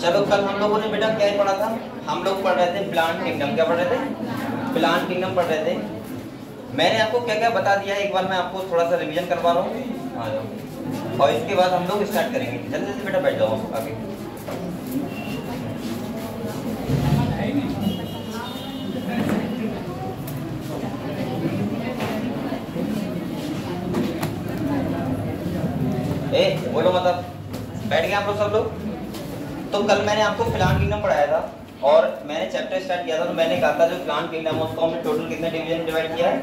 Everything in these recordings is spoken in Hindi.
चलो कल हम लोगों ने बेटा क्या पढ़ा था, हम लोग पढ़ रहे थे प्लांट किंगडम। क्या पढ़ रहे थे? प्लांट किंगडम पढ़ रहे थे। मैंने आपको क्या क्या बता दिया है, एक बार मैं आपको थोड़ा सा रिवीजन करवा रहा हूँ। आ जाओ और इसके बाद हम लोग स्टार्ट करेंगे। जल्दी से बेटा बैठ जाओ आगे। बोलो मतलब बैठ गए आप लोग सब लोग। तो कल मैंने आपको प्लांट किंगडम पढ़ाया था और मैंने चैप्टर स्टार्ट किया था। तो मैंने कहा था जो प्लांट किंगडम है उसको हमने टोटल कितने डिवीजन डिवाइड किया है?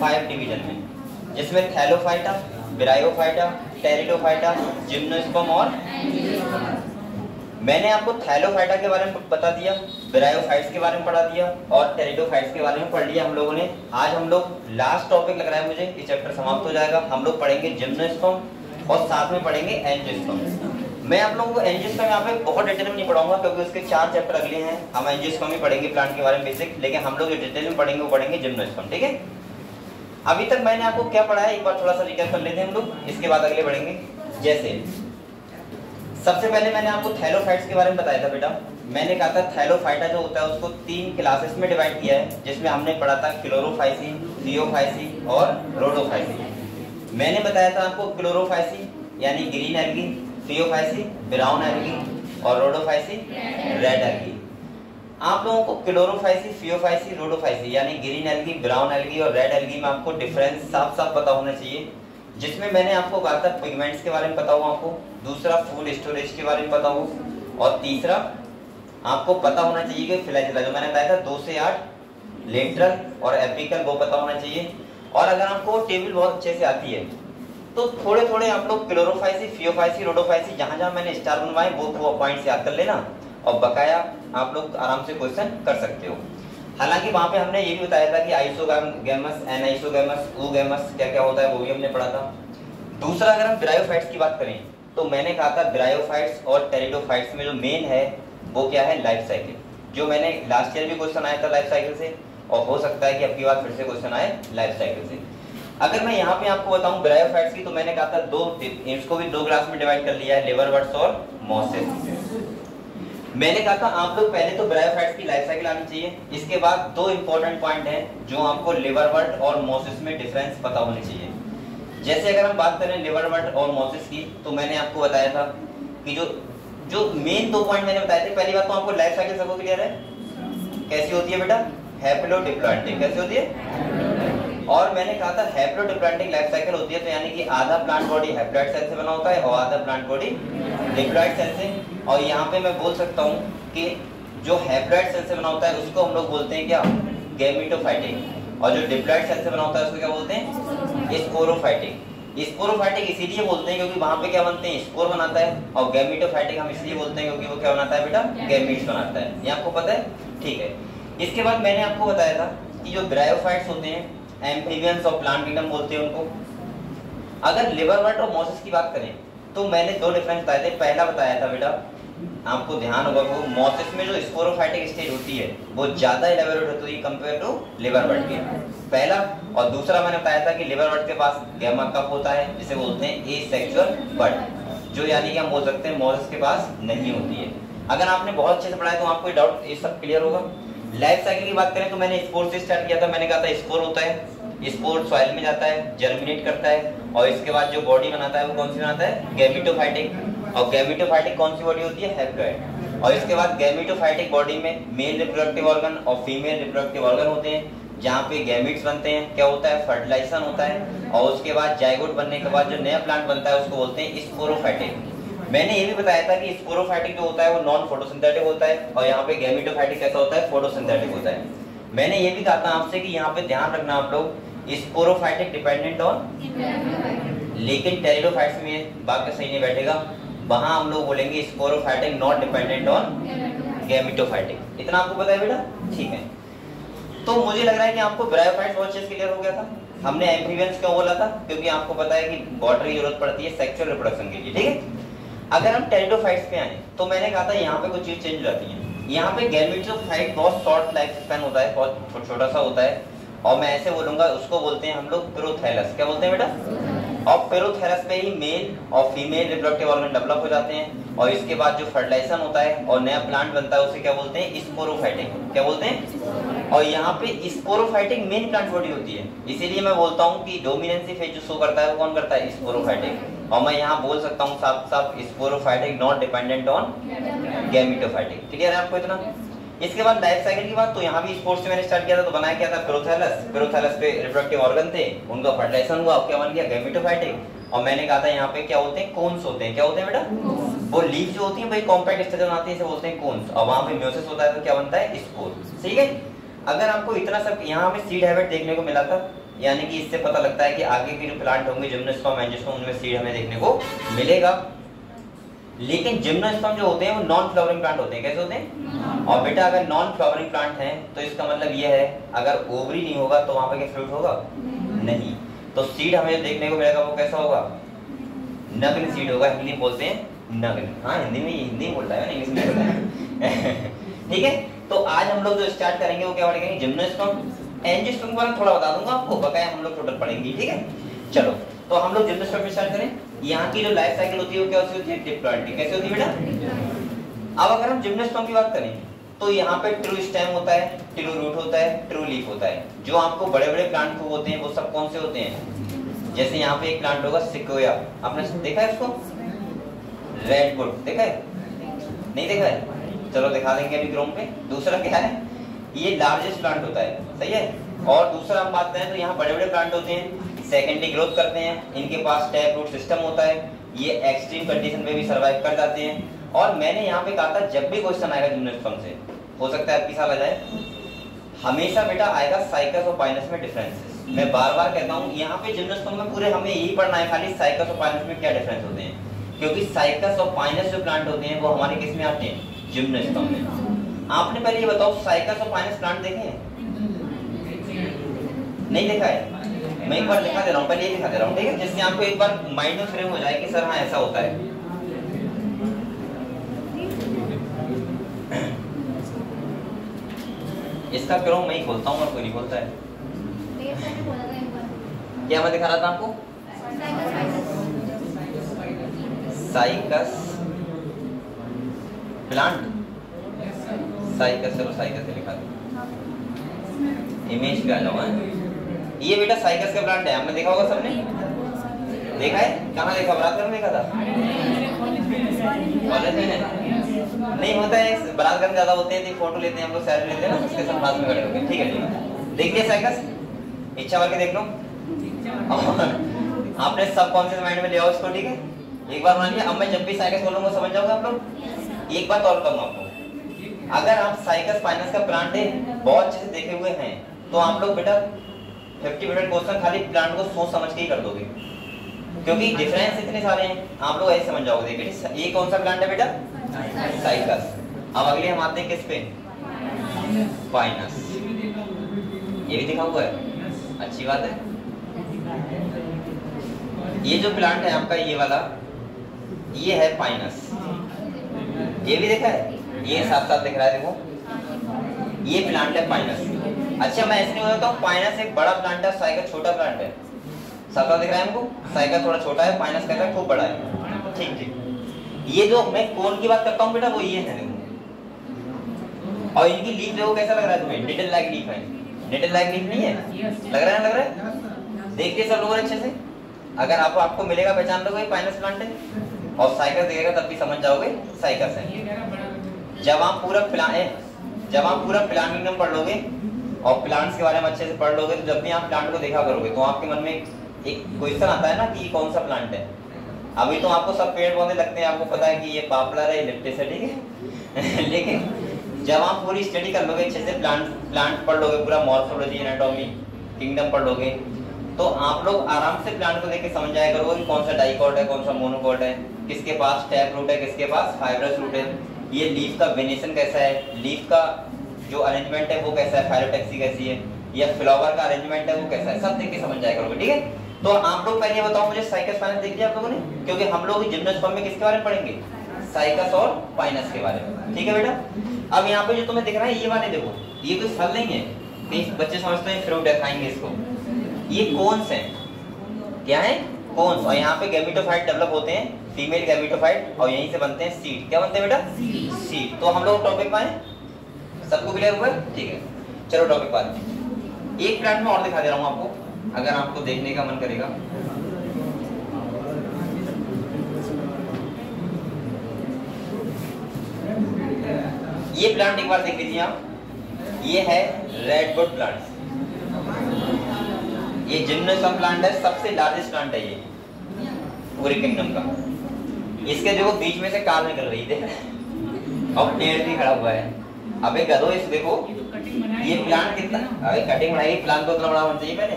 5 डिवीजन में, जिसमें थैलोफाइटा, ब्रायोफाइटा, टेरिडोफाइटा, जिम्नोस्पर्म और मैंने आपको थैलोफाइटा के बारे में बता दिया, ब्रायोफाइट्स के बारे में पढ़ा दिया और टेरिडोफाइट्स के बारे में पढ़ लिया हम लोगों ने। आज हम लोग लास्ट टॉपिक लग रहा है मुझे, ये चैप्टर समाप्त हो जाएगा। हम लोग पढ़ेंगे जिम्नोस्पर्म और साथ में पढ़ेंगे एंजियोस्पर्म। मैं आप लोगों को एंजियोस्पर्म यहाँ पे बहुत डिटेल में नहीं पढ़ाऊंगा क्योंकि उसके 4 चैप्टर अगले हैं। हम एंजियोस्पर्म ही पढ़ेंगे प्लांट के बारे में बेसिक, लेकिन हम लोग जो डिटेल में पढ़ेंगे वो पढ़ेंगे जिम्नोस्पर्म। ठीक है, अभी तक मैंने आपको क्या पढ़ाया एक बार थोड़ा सा रिकैप कर लेते हैं हम लोग, इसके बाद अगले बढ़ेंगे। जैसे सबसे पहले मैंने आपको थैलोफाइट्स के बारे में बताया था बेटा। मैंने कहा था थैलोफाइटा जो होता है उसको 3 क्लासेस में डिवाइड किया है, जिसमें हमने पढ़ा था क्लोरोफाइसी, थियोफाइसी और रोडोफाइसी। मैंने बताया था आपको क्लोरोफाइसी यानी ग्रीन एल्गी, थियोफाइसी ब्राउन एल्गी और रोडोफाइसी रेड एल्गी। आप लोगों को क्लोरोफाइसी, थियोफाइसी, रोडोफाइसी यानी ग्रीन एल्गी, ब्राउन एल्गी और रेड एल्गी में आपको डिफरेंस साफ साफ पता होना चाहिए। जिसमें मैंने आपको कहा था पिगमेंट्स के बारे में पता हो आपको, दूसरा फूड स्टोरेज के बारे में पता हो और तीसरा आपको पता होना चाहिए कि फ्लैजेला जो मैंने बताया था 2 से 8 लेटरल और एपिकल वो पता होना चाहिए। और अगर आपको टेबल बहुत अच्छे से आती है तो थोड़े थोड़े आप लोग क्लोरोफाइसी, थियोफाइसी, रोडोफाइसी जहां जहां मैंने स्टार बनवाए वो पॉइंट्स याद कर लेना और बकाया आप लोग आराम से क्वेश्चन कर सकते हो। हालांकि वहां पे हमने ये भी बताया था कि आइसोगैमस, एनाइसोगैमस, oogamous क्या क्या होता है वो भी हमने पढ़ा था। दूसरा अगर हम ब्रायोफाइट्स की बात करें तो मैंने कहा था ब्रायोफाइट्स और टेरिडोफाइट्स में जो मेन है वो क्या है? Life cycle. जो मैंने लास्ट ईयर भी क्वेश्चन आया था लाइफ साइकिल से और हो सकता है कि अब की बार फिर से क्वेश्चन आए लाइफ साइकिल से। अगर मैं यहाँ पे आपको बताऊं ब्रायोफाइट्स की, तो मैंने कहा था इसको भी 2 क्लास में डिवाइड कर लिया है, लिवरवर्ट्स और मॉसेस। मैंने कहा था आप लोग पहले तो ब्रायोफाइट्स की लाइफ साइकिल आनी चाहिए, इसके बाद 2 इंपॉर्टेंट पॉइंट हैं जो आपको लिवरवर्ट और मॉसेस में डिफरेंस पता होने चाहिए। जैसे अगर हम बात करें लिवरवर्ट और मॉसेस की, तो मैंने आपको बताया था कि जो मेन 2 पॉइंट मैंने बताए थे। पहली बात तो आपको लाइफ साइकिल सबको क्लियर है कैसी होती है बेटा? हैप्लोडिप्लॉइडिक। कैसी होती है? और मैंने कहा था हैप्लोडिप्लॉइडिक लाइफ साइकिल होती है, तो यानी कि आधा प्लांट बॉडी हैप्लॉइड सेल से बना होता है और आधा प्लांट बॉडी डिप्लॉइड सेल से। और यहाँ पे मैं बोल सकता हूँ कि जो हैप्लॉइड सेल से बना होता है उसको हम लोग बोलते हैं क्या? गैमेटोफाइटिक। और जो डिप्लॉइड सेल से बना होता है उसको क्या बोलते हैं? स्पोरोफाइटिक। स्पोरोफाइटिक इसीलिए बोलते हैं क्योंकि वहां पे क्या बनते हैं? स्पोर बनाता है। और गैमेटोफाइटिक हम इसलिए बोलते हैं क्योंकि वो क्या बनाता है बेटा? गैमीट्स बनाता है। ये आपको पता है? ठीक है। इसके बाद मैंने आपको बताया था कि जो ब्रायोफाइट्स होते हैं एम्फीबियंस और प्लांट किंगडम बोलते हैं उनको। अगर लिवरवर्ट और मॉसेस की बात करें तो मैंने 2 डिफरेंस बताए थे। पहला बताया था बेटा, आपको ध्यान होगा वो मॉसेस में जो स्पोरोफाइटिक स्टेज होती है वो ज्यादा इलेबोरेट होती है कंपेयर टू लिवरवर्ट के, पहला। और दूसरा मैंने बताया था कि लिवरवर्ट के पास गैमा कप होता है जिसे बोलते हैं एसेक्सुअल बड, जो यानी कि हम बोल सकते हैं मॉसेस के पास नहीं होती है। अगर आपने बहुत अच्छे से पढ़ा है तो आपको डाउट ये सब क्लियर होगा। लाइफ साइकिल की बात करें तो मैंने स्पोर से स्टार्ट किया था। मैंने कहा था स्पोर होता है, स्पोर सॉइल में जाता है, जर्मिनेट करता है और इसके बाद जो बॉडी बनाता है वो कौन सी बनाता है? गैमेटोफाइटिक। और गैमेटोफाइटिक कौन सी बॉडी होती है? हैप्लॉइड। और इसके बाद गैमेटोफाइटिक बॉडी में मेल रिप्रोडक्टिव ऑर्गन और फीमेल रिप्रोडक्टिव ऑर्गन होते हैं जहाँ पे गैमीट्स बनते हैं। क्या होता है? फर्टिलाइजेशन होता है और उसके बाद जाइगोट बनने के बाद जो नया प्लांट बनता है उसको बोलते हैं स्पोरोफाइटिक। मैंने ये भी बताया था कि स्पोरोफाइटिक जो होता है वो नॉन फोटोसिंथेटिक होता है और यहाँ पे गैमेटोफाइटिक कैसा होता है? फोटोसिंथेटिक होता है। मैंने ये भी कहा था आपसे कि यहाँ पे ध्यान रखना आप लोग स्पोरोफाइटिक डिपेंडेंट ऑन, लेकिन टेरिडोफाइट्स में बात सही नहीं बैठेगा, वहां हम लोग बोलेंगे sporophytic not dependent on gametophytic. इतना आपको पता है बेटा? ठीक है। तो मुझे लग रहा है कि आपको ब्रायोफाइट्स बहुत अच्छे से क्लियर हो गया था। हमने एम्फीबियंस क्यों बोला था? क्योंकि आपको पता है कि वाटर की जरूरत पड़ती है सेक्सुअल रिप्रोडक्शन के लिए। ठीक है। अगर हम टेरिडोफाइट्स पे आए तो मैंने कहा था यहाँ पे कुछ चीज चेंज हो जाती है। यहाँ पे गैमेटोफाइट बहुत शॉर्ट लाइफ स्पैन होता है, बहुत छोटा सा होता है और मैं ऐसे बोलूंगा उसको बोलते हैं हम लोग प्रोथैलस। क्या बोलते हैं बेटा? और पेरोथेरस पे ही मेल और फीमेल रिप्रोडक्टिव ऑर्गन डेवलप हो जाते हैं और इसके बाद जो फर्टिलाइजेशन होता है और नया प्लांट बनता है उसे क्या बोलते हैं? स्पोरोफाइटिक। क्या बोलते हैं? और यहाँ पे स्पोरोफाइटिक मेन प्लांट बॉडी होती है, इसीलिए मैं बोलता हूँ कि डोमिनेंसी फेज जो शो करता है वो कौन करता है? स्पोरोफाइटिक। और मैं यहाँ बोल सकता हूँ साफ साफ sporophytic not dependent on gametophytic. Clear है आपको इतना? इसके बाद लाइफ साइकिल की बात, तो यहाँ भी स्पोर्ट्स से मैंने स्टार्ट किया था, तो बनाया क्या था? पेरोथैलस पे रिप्रोडक्टिव ऑर्गन थे, उनका फर्टिलाइजेशन हुआ, क्या बन गया? गैमेटोफाइटिक। और मैंने कहा था यहाँ पे क्या होते हैं? कोन्स होते हैं। क्या होते हैं बेटा? वो लीफ जो होती है भाई कॉम्पैक्ट स्ट्रक्चर बनाती है, इसे बोलते हैं कोन्स। और वहां पे म्यूसिस होता है तो क्या बनता है? स्पोर। ठीक है, अगर आपको इतना सब यहाँ पे सीड हैबिट देखने को मिला था, यानी कि इससे पता लगता है कि आगे के जो प्लांट होंगे जिम्नोस्पर्म एंजियोस्पर्म, उनमें सीड हमें देखने को मिलेगा। लेकिन जिम्नोस्पर्म जो होते हैं वो नॉन फ्लावरिंग प्लांट होते हैं। कैसे होते हैं? और बेटा अगर नॉन फ्लावरिंग प्लांट है तो इसका मतलब ये है अगर ओवरी नहीं होगा तो वहां पे क्या फ्रूट होगा? नहीं। तो सीड हमें देखने को मिलेगा वो कैसा होगा? नग्न सीड होगा। हिंदी में बोलते हैं नग्न। हाँ, हिंदी बोल रहा है, इंग्लिश में बोल रहा है। ठीक है, तो आज हम लोग जो स्टार्ट करेंगे वो क्या पढ़ेंगे? जिम्नोस्पर्म। एंजियोस्पर्म के बारे में थोड़ा बता दूंगा आपको, बकाया हम लोग टोटल पढ़ेंगे। ठीक है, चलो तो हम लोग जिम्नोस्पर्म में स्टार्ट करें। यहाँ की जो लाइफ साइकिल होती है वो क्या होती है? डिप्लॉइडी। कैसे होती है बेटा? अब अगर हम जिम्नोस्पर्म की बात करें तो यहाँ पे ट्रू स्टेम होता है, ट्रू रूट होता है, ट्रू लीफ होता है। जो आपको बड़े बड़े प्लांट होते हैं वो सब कौन से होते हैं? जैसे यहाँ पे एक प्लांट होगा सिक्वोया, आपने देखा है उसको? रेडवुड देखा है? नहीं देखा है? चलो दिखा देंगे अभी ग्राउंड पे। दूसरा क्या है? ये लार्जेस्ट प्लांट होता है, सही है। और दूसरा हम बात करें तो यहाँ बड़े बड़े प्लांट होते हैं, सेकेंडरी ग्रोथ करते हैं, इनके पास टैप रूट सिस्टम होता है, ये एक्सट्रीम कंडीशन में भी सर्वाइव कर जाते हैं। और मैंने यहाँ पे कहा था जब भी क्वेश्चन आएगा जिम्नोस्पर्म से, हो सकता है आपकी साल आ जाए, हमेशा बेटा आएगा साइकस और पाइनस में डिफरेंसेस। मैं बार बार कहता हूँ यहाँ पे जिम्नोस्पर्म में पूरे हमें यही पढ़ना है खाली, साइकस और पाइनस में क्या डिफरेंस होते हैं। क्योंकि साइकस और पाइनस जो प्लांट होते हैं वो हमारे किस में आते हैं? जिम्नोस्पर्म में। आपने पहले ये बताओ साइकस और पाइनस प्लांट देखे हैं? नहीं देखा है? मैं एक बार दिखा दे रहा हूँ, पहले ये दिखा दे रहा हूँ, ठीक है, जिससे आपको एक बार माइंड में फ्रेम हो जाए कि सर हाँ ऐसा होता है। इसका क्रोम मैं ही खोलता हूँ और कोई नहीं खोलता है। क्या मैं दिखा रहा था आपको? साइकस प्लांट, साइकस, चलो साइकस से लिखा दो, इमेज पे आ जाओ। ये बेटा साइकस का प्लांट है, आपने देखा होगा सबने? देखा है? कहाँ देखा? बरातगढ़ में देखा था? कॉलेज में नहीं होता है, बरातगढ़ ज्यादा होते हैं, फोटो लेते हैं हम लोग, सेल्फी लेते हैं ना, उसके साथ पास में खड़े होकर। ठीक है, ठीक है, देख लिया साइकस? इच्छा करके देख लो। आपने सबकॉन्शियस माइंड में ले आओ इसको, ठीक है, एक बार मान लिया। अब मैं जब भी साइकस बोलूंगा समझ जाओगे आप लोग। एक बात और कहूंगा आपको, अगर आप साइकस पाइनस का प्लांट है बहुत अच्छे से देखे हुए हैं तो आप लोग बेटा 50% क्वेश्चन खाली प्लांट को सोच समझ के ही कर दोगे, क्योंकि डिफरेंस इतने सारे हैं, आप लोग ऐसे समझ जाओगे। देखिए ये कौन सा प्लांट है बेटा? साइकस। अब अगले हम आते हैं किस पे? पाइनस। ये भी दिखा हुआ है, अच्छी बात है। ये जो प्लांट है आपका ये वाला, ये है पाइनस। ये भी देखा है? ये साथ साथ दिख रहा है, देखो ये प्लांट है पाइनस। अच्छा मैं ऐसे नहीं बताता हूँ, पाइनस एक बड़ा प्लांट है, साइकस छोटा प्लांट है। साथ दिख रहा है हमको, साइकस थोड़ा छोटा है, पाइनस कहता है खूब बड़ा है। ठीक ठीक, ये जो मैं कोन की बात करता हूँ बेटा वो ये है, और इनकी लीफ देखो कैसा लग रहा है तुम्हें? निडल लाइक लीफ है। निडल लाइक लीफ नहीं है? लग रहा है, लग रहा है? देखिए सब लोग अच्छे से, अगर आपको मिलेगा पहचान लोगे पाइनस प्लांट है, और साइकस देखेगा तब भी समझ जाओगे साइकस है। जब आप पूरा प्लांट किंगडम पढ़ लोगे और प्लांट्स के बारे में अच्छे से पढ़ लोगे, तो जब भी आप प्लांट को देखा करोगे तो आपके मन में एक क्वेश्चन आता है ना कि ये कौन सा प्लांट है। अभी तो आपको सब पेड़ पौधे लगते हैं, आपको पता है कि ये पॉपुलर है, लिप्टिस है, ठीक है। लेकिन जब आप पूरी स्टडी कर लोगे अच्छे से, प्लांट पढ़ लोगे, पूरा मॉर्फोलॉजी, एनाटॉमी, किंगडम पढ़ लोगे, तो आप लोग आराम से प्लांट को देख के समझ जाया करोगे कि कौन सा डाइकॉट है, कौन सा मोनोकॉट है, किसके पास टैप रूट है, किसके पास फाइब्रस रूट है, ये लीफ का वेनेशन कैसा है, लीफ का जो अरेंजमेंट है वो कैसा है, फाइलोटैक्सी कैसी है, या फ्लावर का अरेंजमेंट है वो कैसा है, सब देख के समझ जाया करोगे। ठीक है, तो आप लोग पहले बताओ मुझे साइकस पाइनस देख लिया आप लोगों ने? क्योंकि हम लोग जिम्नोस्पर्म में किसके बारे में पढ़ेंगे? साइकस और पाइनस के बारे में। ठीक है बेटा, अब यहाँ पे जो तुम्हें दिख रहा है ये वाले देखो, ये कोई फल नहीं है, कई बच्चे समझते हैं फ्रूट है, खाएंगे इसको। ये कोन्स हैं, क्या है? कोन्स, और यहाँ पे गैमेटोफाइट डेवलप होते हैं, फीमेल गैमेटोफाइट, और यहीं से बनते हैं सीड। क्या बनते हैं बेटा? सीड। तो हम लोग टॉपिक पाए, सबको क्लियर हुआ? ठीक है, चलो टॉपिक पाते हैं। एक प्लांट में और दिखा दे रहा हूँ आपको, अगर आपको देखने का मन करेगा। ये प्लांट एक बार देख लीजिए आप, ये है रेडवुड प्लांट। ये जिम्नोस्पर्म प्लांट है, सबसे लार्जेस्ट प्लांट है ये पूरे किंगडम का। इसके देखो बीच में से काल निकल रही थी और पेड़ भी खड़ा हुआ है। अबे गधो, इस देखो ये प्लांट कितना, अबे कटिंग बनाई, प्लांट तो इतना बड़ा होना चाहिए पहले।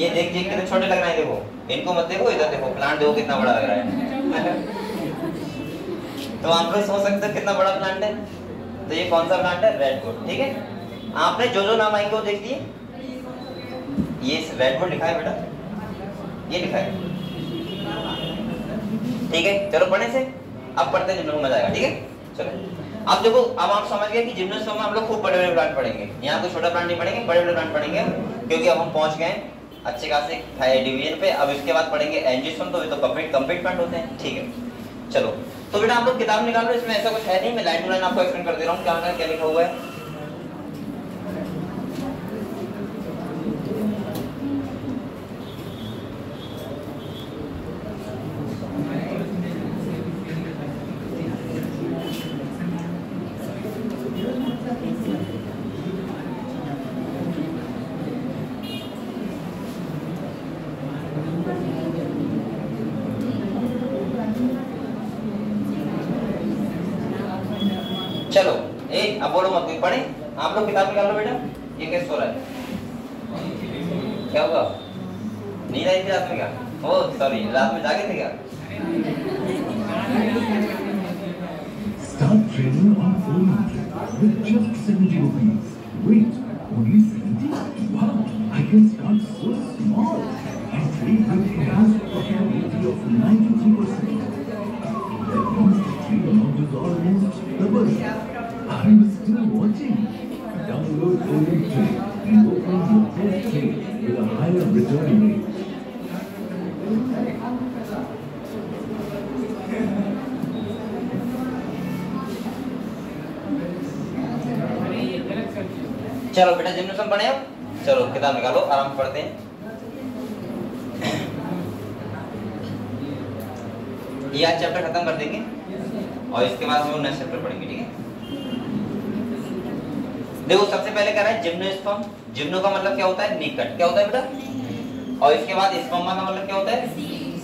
ये देख कितने छोटे लग रहे हैं, देखो इनको मत देखो, इधर देखो प्लांट देखो कितना बड़ा लग रहा है। तो आप लोग सोच सकते हो कितना बड़ा प्लांट है। तो ये कौन सा प्लांट है? रेडवुड। ठीक है, आपने जो नाम आएंगे वो देख लिए। ये रेडवुड लिखा है बेटा, ये लिखा है। ठीक है, चलो पढ़ने से अब पढ़ते हैं, जिम्नो मजा आएगा। ठीक है, चलो अब देखो, अब आप समझ गए कि जिम्नोस्पर्म में हम लोग खूब बड़े बड़े प्लांट पढ़ेंगे। यहाँ कोई छोटा प्लांट नहीं पढ़ेंगे, बड़े बड़े प्लांट पढ़ेंगे, क्योंकि अब हम पहुंच गए अच्छे खासे डिवीजन पे। अब इसके बाद पढ़ेंगे एंजियोस्पर्म, तो ये तो कंप्लीट प्लांट होते हैं। ठीक है, चलो तो बेटा आप लोग किताब निकाल लो, इसमें ऐसा कुछ है नहीं, मैं लाइन टू लाइन आपको एक्सप्लेन कर दे रहा हूँ क्या लिखा हुआ है। चलो अब बोलो मत, कोई पढ़े। आप लोग किताब निकाल लो बेटा। ये कैसे सो रहा है? क्या हुआ? नींद आई थी रात में क्या? ओ सॉरी, रात में जागे थे क्या? Start training on phone with just 70 rupees. Wait, only 70? Wow, I can start so small and trade with enhanced profitability of 93%. That means the trade amount is almost double. Are you still watching? Download Golden Trade and open your first trade with a higher return rate. चलो बेटा जिम्नोस्पर्म पढ़े अब, चलो किताब निकालो, आराम से पढ़ते हैं। ये आज चैप्टर खत्म कर देंगे और इसके बाद हम लोग नेक्स्ट चैप्टर पढ़ेंगे। ठीक है, देखो सबसे पहले कह रहा है जिम्नोस्पर्म। जिम्नो का मतलब क्या होता है? निकट। क्या होता है बेटा? और इसके बाद स्पर्मा का मतलब क्या होता है?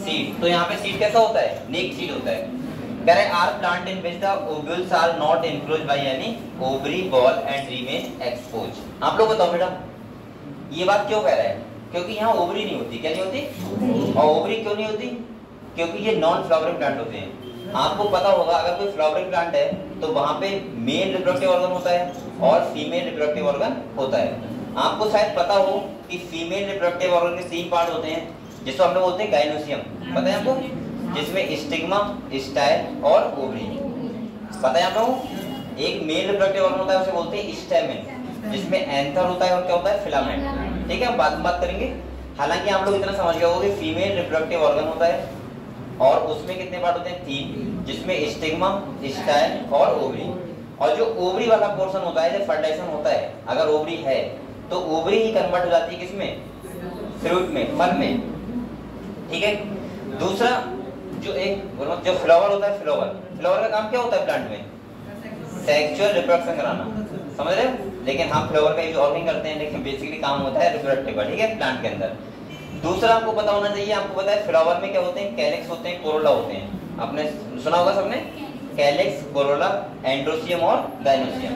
सीड। तो यहाँ पे सीड कैसा होता है? नेक सीड होता है। कह रहे are plant in which the ovules are not enclosed by any ovary wall and remain exposed. आप लोग बताओ बेटा ये बात क्यों कह रहा है? क्योंकि यहाँ ओवरी नहीं होती। क्या नहीं होती? और ओवरी क्यों नहीं होती? क्योंकि ये नॉन फ्लावरिंग प्लांट होते हैं। आपको पता होगा अगर कोई फ्लावरिंग प्लांट है तो वहां पे मेल रिप्रोडक्टिव ऑर्गन होता है और फीमेल रिप्रोडक्टिव ऑर्गन होता है। आपको शायद पता हो कि फीमेल रिप्रोडक्टिव ऑर्गन के 3 पार्ट होते हैं, जिसको हम लोग बोलते हैं गाइनोसियम। पता है आपको? जिसमें स्टिग्मा, स्टाइल और ओवरी। पता है आप लोगों? एक मेल रिप्रोडक्टिव ऑर्गन होता है, उसे बोलते हैं स्टैमेन, जिसमें एंथर होता है और क्या होता है? फिलामेंट। ठीक है, बाद में बात करेंगे। हालांकि आप लोग इतना समझ गए होंगे फीमेल रिप्रोडक्टिव ऑर्गन होता है और उसमें कितने पार्ट होते हैं? 3, जिसमें स्टिग्मा, स्टाइल और ओवरी। और जो ओवरी वाला पोर्शन होता है, जब फर्टिलाइजेशन होता है, अगर ओवरी है तो ओवरी ही कन्वर्ट हो जाती है किसमें? फ्रूट में, फल में। ठीक है, दूसरा जो जो फ्लावर होता है, फ्लावर का काम क्या होता है प्लांट में? सेक्सुअल रिप्रोडक्शन कराना। समझ रहे हो? लेकिन हम फ्लावर का यूज और नहीं करते हैं, लेकिन बेसिकली काम होता है रिप्रोडक्टिव का। ठीक है, प्लांट के अंदर। दूसरा आपको पता होना चाहिए, आपको पता है फ्लावर में क्या होते हैं? कैलिक्स होते हैं, कोरोला होते हैं। आपने सुना होगा सबने, कैलिक्स, कोरोला, एंड्रोसियम और गाइनोसियम।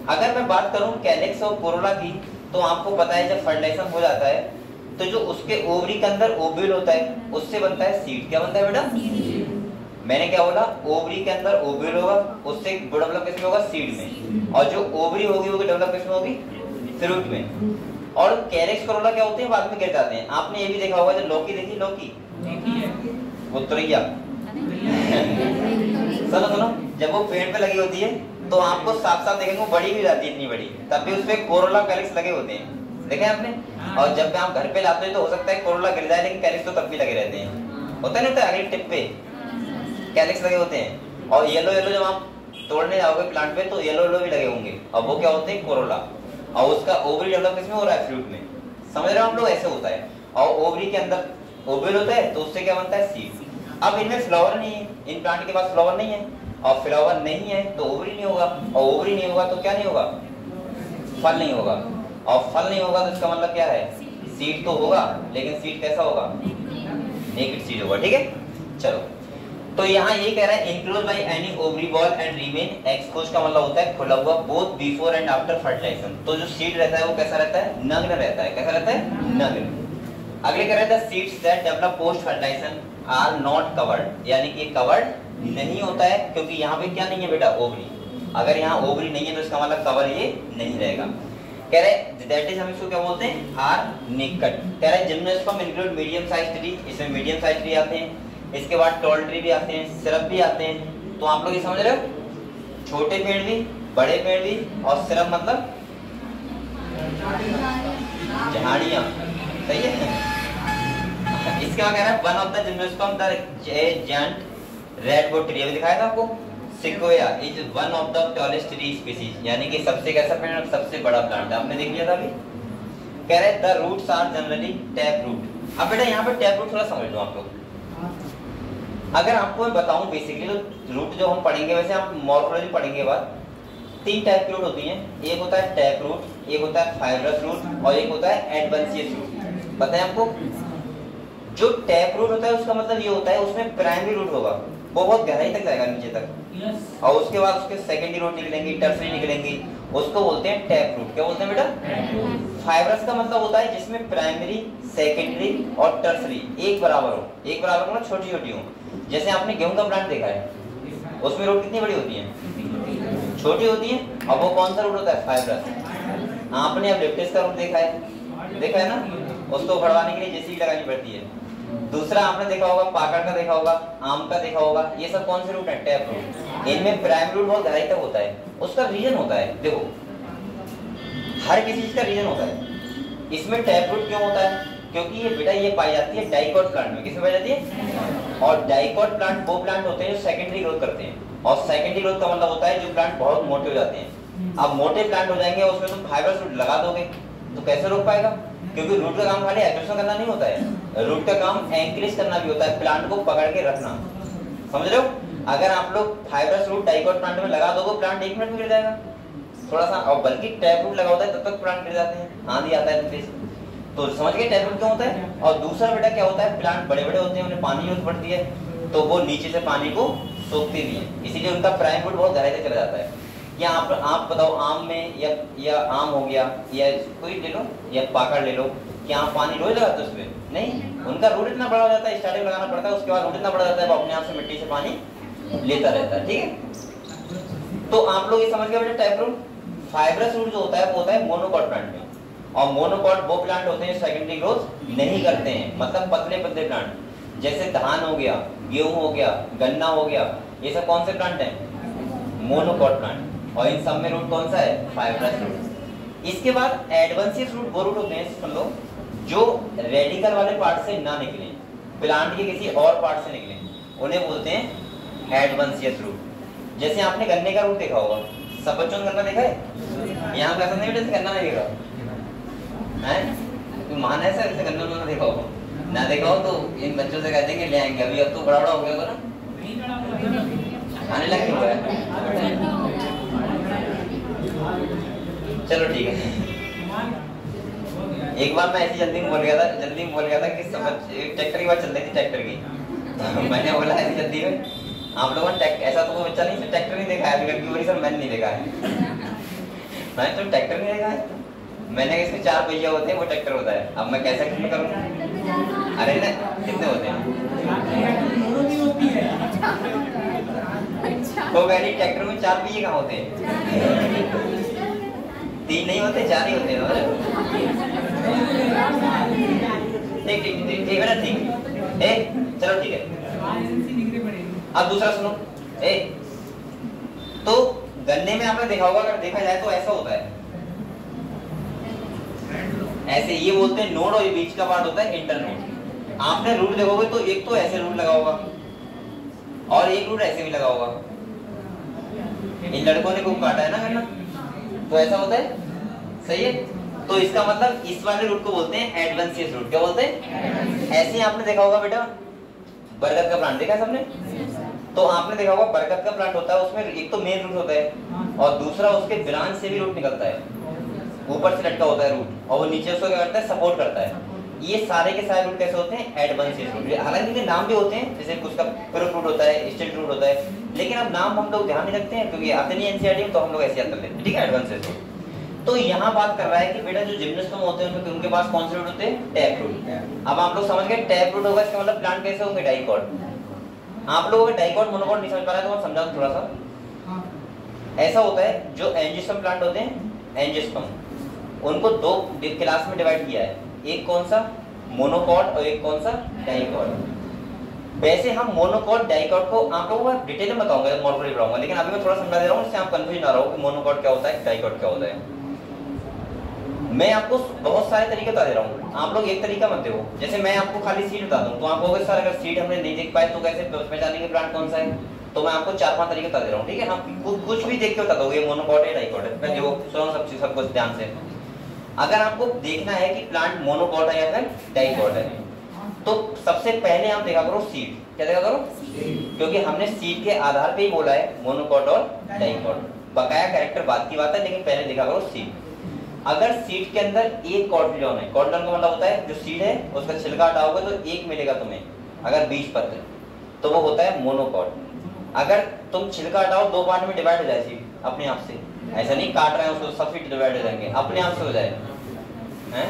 अगर मैं बात करूं कैलिक्स और कोरोला की, तो आपको पता है जब फर्टिलाइजेशन हो जाता है तो जो उसके ओवरी के अंदर ओव्यूल होता है उससे बनता है सीड। क्या बनता है बेटा? मैंने क्या बोला? ओवरी के अंदर ओव्यूल होगा, उससे डेवलप किसमें होगा? सीड में। और जो ओवरी होगी वो डेवलप किसमें होगी? फ्रूट में। और कैलिक्स, कोरोला क्या होते हैं? बाद में गिर जाते हैं। आपने ये भी देखा होगा, जब लौकी देखी, लौकी वो तुरैया सुनो, जब वो पेड़ पे लगी होती है तो आपको साफ साफ देखेंगे वो बड़ी भी जाती है, इतनी बड़ी, तब भी उसपे कोरोला कैलिक्स लगे होते हैं। देखे आपने। और जब भी आप घर पे लाते हो तो हो सकता है कोरोला गिर जाए, लेकिन कैलिक्स तो तब भी लगे रहते हैं, होता नहीं होता, अगली टिप पे कैलिक्स लगे होते हैं। और येलो येलो जब आप तोड़ने जाओगे प्लांट पे तो येलो येलो भी लगे होंगे, और वो क्या होते हैं, कोरोला। और उसका ओवरी डेवलप किसमें हो रहा है, फ्रूट में, समझ रहे हो आप लोग, ऐसे होता है। और ओवरी के अंदर ओवल होता है, तो उससे क्या बनता है, सीड। अब इनमें फ्लावर नहीं है, इन प्लांट के पास फ्लावर नहीं है, और फ्लावर नहीं है तो ओवरी नहीं होगा, और ओवरी नहीं होगा तो क्या नहीं होगा, फल नहीं होगा। और फल नहीं होगा तो इसका मतलब क्या है, सीड तो होगा, लेकिन सीड कैसा होगा, नेकेड सीड होगा, ठीक है। चलो, तो यहाँ ये कह रहा है enclose by any ovary wall and remain expose, का मतलब होता है खुला हुआ, both before and after fertilisation. तो जो सीड रहता है वो कैसा रहता है, नग्न रहता है, कैसा रहता है, नग्न। अगले कह रहे थे seeds that develop post fertilisation are not covered, यानी कि कवर्ड नहीं होता है, क्योंकि यहाँ पे क्या नहीं है बेटा, ओवरी। अगर यहाँ ओवरी नहीं है तो इसका मतलब कवर ये नहीं रहेगा। कह रहे दैट इज, हम इसको क्या बोलते हैं, आर नेकेड। कह रहे gymnosperm include medium size tree, इसमें मीडियम साइज ट्री आते हैं, इसके बाद टॉल ट्री भी आते हैं, सिरप भी आते हैं। तो आप लोग ये समझ रहे हो, छोटे पेड़ भी, बड़े पेड़ भी, और सिरप मतलब झाड़ियाँ, सही है। इसके बाद कह रहा है one of the gymnosperm the giant redwood tree, अभी दिखाया था आपको, sequoia is one of the tallest tree species, यानी कि सबसे कैसा पेड़, सबसे बड़ा प्लांट, आपने देख लिया था अभी। कह रहे the roots are generally tap root. अब बेटा यहाँ पे टैप रूट थोड़ा समझ लो आप लोग। अगर आपको मैं बताऊं बेसिकली तो रूट जो हम पढ़ेंगे, वैसे आप मॉर्फोलॉजी पढ़ेंगे बाद, 3 टाइप के रूट होती हैं, एक होता है टैप रूट, एक होता है फाइब्रस रूट, और एक होता है एडवेंशियस रूट। पता है आपको, जो टैप रूट होता है उसका मतलब ये होता है उसमें प्राइमरी रूट होगा, वो बहुत गहराई तक जाएगा नीचे तक, और उसके बाद उसके सेकेंडरी रूट निकलेंगी, टर्सरी निकलेंगी, उसको बोलते हैं टैप रूट। क्या बोलते हैं बेटा, फाइब्रस का मतलब होता है जिसमें प्राइमरी, सेकेंडरी और टर्सरी एक बराबर हो, एक बराबर मतलब छोटी छोटी हो। जैसे आपने गेहूं का प्लांट देखा है, उसमें रूट कितनी बड़ी होती है, छोटी होती है, और वो कौन सा रूट होता है, फाइब्रस। आपने अब लेप्टिस का रूट देखा है ना, उसको बढ़वाने के लिए जेसीबी लगानी पड़ती है। दूसरा आपने देखा होगा पाकड़ का देखा होगा, आम का देखा होगा, ये सब कौन से रूट है, टैप रूट। इनमें प्राइम रूट बहुत गहराई तक होता है, उसका रीजन होता है, देखो हर किसी चीज का रीजन होता है। इसमें टैप रूट क्यों होता है, क्योंकि ये बेटा ये पाई जाती है डाइकोट प्लांट में, किसमें पाई जाती है, और डाइकोट प्लांट वो प्लांट होते हैं जो सेकेंडरी ग्रोथ करते हैं, और सेकेंडरी ग्रोथ का मतलब होता है जो प्लांट बहुत मोटे हो जाते हैं। अब मोटे प्लांट हो जाएंगे, उसमें तुम फाइबर्स रूट लगा दोगे तो कैसे रोक पाएगा, क्योंकि रूट का काम खाली एक्सप्रेशन करना नहीं होता है, रूट का काम एंकरेज करना भी होता है, प्लांट को पकड़ के रखना, समझ रहे हो। अगर आप लोग फाइब्रस रूट डाइकोट प्लांट में लगा दोगे, प्लांट 1 मिनट में गिर जाएगा थोड़ा सा, और बल्कि टैप रूट लगा होता है तब तक प्लांट गिर जाते हैं, आंधी आता है तेज। तो समझ गए टैप रूट क्यों होता है। और दूसरा बेटा क्या होता है, प्लांट बड़े बड़े होते हैं, उन्हें पानी की जरूरत पड़ती है, तो वो नीचे से पानी को सोखते भी है, इसीलिए उनका प्राइम रूट बहुत गहराई तक चला जाता है। या आप बताओ आम में, या आम हो गया, या कोई ले लो, या पाकड़ ले लो, क्या आप पानी रोज लगाते हो उसमें, नहीं, उनका रूट इतना बड़ा हो जाता है, स्टार्टिंग लगाना पड़ता है, उसके बाद रूट इतना बड़ा जाता है, वो अपने आप से मिट्टी से पानी लेता रहता है, ठीक है। तो आप लोग ये समझ गए बेटा टैप रूट। फाइब्रस रूट जो होता है वो होता है मोनोकॉट प्लांट में, और मोनोकॉट वो प्लांट होते हैं जो सेकेंडरी ग्रोथ नहीं करते हैं, मतलब पतले पतले प्लांट, जैसे धान हो गया, गेहूं हो गया, गन्ना हो गया, ये सब कौन से प्लांट हैं, मोनोकॉट प्लांट, और इन सब में रूट कौन सा है, फाइब्रस रूट। इसके बाद एडवेंशियस रूट वो रूट होते हैं सुन लो, जो रेडिकल वाले पार्ट से ना निकले, प्लांट के किसी और पार्ट से निकले, उन्हें बोलते हैं एडवेंशियस रूट। जैसे आपने गन्ने का रूट देखा होगा, सब बच्चों ने गन्ना देखा है, यहाँ का नहीं, जैसे गन्ना नहीं देखा है, तो मान है सर, गन्ना उन्होंने देखा होगा, ना देखा हो तो इन बच्चों से कह देंगे ले आएंगे, अभी अब तो बड़ा बड़ा हो गया होगा ना, आने लग हुआ है, चलो ठीक है। एक बार मैं ऐसी जल्दी में बोल गया था कि ट्रैक्टर की बात चल रही थी, ट्रैक्टर की मैंने बोला ऐसी जल्दी में, आप लोगों ने ऐसा तो कोई बच्चा नहीं ट्रैक्टर नहीं देखा है, लड़की बोली सर मैंने नहीं देखा है। मैंने तो ट्रैक्टर नहीं देखा है, मैंने इसमें 4 पहिया होते हैं, वो ट्रैक्टर होता है, अब मैं कैसे एक्सप्लेन करूँ, अरे ना कितने होते हैं, तो वैली ट्रैक्टर में 4 पहिए कहाँ होते हैं, 3 नहीं होते, 4 ही होते हैं, ठीक, चलो ठीक है। अब दूसरा सुनो, तो गन्ने में आपने देखा होगा, अगर देखा जाए तो ऐसा होता है, ऐसे ये बोलते हैं नोड, और ये बीच का पार्ट होता है इंटरनोड। आपने रूट देखोगे तो एक तो ऐसे रूट लगा होगा और एक रूट ऐसे भी लगा होगा। इन लड़कों ने खूब काटा है ना करना, तो ऐसा होता है, सही है। तो इसका मतलब इस वाले रूट को बोलते हैं एडवांसियस रूट। क्या बोलते हैं? ऐसे ही आपने देखा होगा बेटा, बरगद का प्लांट देखा है सबने? तो आपने देखा होगा बरगद का प्लांट होता है, उसमें एक तो मेन रूट होता है और दूसरा उसके ब्रांच से भी रूट निकलता है, ऊपर से लटका होता है रूट, और वो नीचे उसको क्या करता है, सपोर्ट करता है। ये सारे के सारे रूट कैसे होते हैं? एडवांसियस रूट। हालांकि इनके नाम भी होते हैं, जैसे कुछ का क्रूट रूट होता है, स्टेट रूट होता है, लेकिन अब नाम हम लोग ध्यान नहीं रखते हैं क्योंकि आते नहीं एनसीईआरटी में, तो हम लोग ऐसे याद कर लेते हैं, ठीक है, एडवांसियस रूट। तो यहाँ बात कर रहा है कि बेटा जो जिम्नोस्पर्म होते हैं उनके पास कौन से रूट होते हैं? Tap root. अब आप लोग समझ गए टैप रूट होगा, इसका मतलब प्लांट कैसे होंगे? डाइकॉट। आप लोगों को डाइकॉट मोनोकॉट नहीं समझ पा रहा है तो मैं समझाऊं थोड़ा सा। ऐसा होता है जो एंजियोस्पर्म प्लांट होते हैं, एंजियोस्पर्म, उनको दो क्लास में डिवाइड किया है, एक कौन सा? मोनोकॉट, और एक कौन सा? डाइकॉट। वैसे हम मोनोकॉट डाइकॉट को आप लोगों को डिटेल में बताऊंगा, मॉर्फोलॉजी पढ़ाऊंगा, लेकिन अभी मैं थोड़ा समझा दे रहा हूँ, इससे आप कंफ्यूजन ना रहो कि मोनोकॉट क्या होता है, डाइकॉट क्या होता है। मैं आपको बहुत सारे तरीके बता दे रहा हूँ, आप लोग एक तरीका मत देखो। जैसे मैं आपको खाली सीड बता दूं तो आप कहोगे सर अगर सीड हमने नहीं देख पाए तो कैसे पहचानेंगे प्लांट कौन सा है? तो मैं आपको 4-5 तरीके बता दे रहा हूँ, ठीक है। हम कुछ भी देख के बता दोगे मोनोकॉट है डाइकॉट है, मैं देखो सुनो सब चीज, सब कुछ ध्यान से। अगर आपको देखना है कि प्लांट मोनोकॉट है या फिर डाइकॉट है, तो सबसे पहले आप देखा करो सीड। क्या देखा करो? क्योंकि हमने सीड के आधार पे ही बोला है मोनोकॉट और डाइकॉट। बकाया कैरेक्टर बात की बात है, लेकिन पहले देखा करो सीड। अगर सीड के अंदर एक कॉटिलॉन है, कॉटिलॉन का मतलब होता है जो सीड है उसका छिलका हटाओगे तो एक मिलेगा तुम्हें, अगर 20 पत्र तो वो होता है मोनोकॉट। अगर तुम छिलका हटाओ 2 पार्ट में डिवाइड हो जाए सीड अपने आप से, ऐसा नहीं काट रहे हैं उसको सब सीड डिवाइड हो जाएंगे, अपने आप से हो जाए हैं।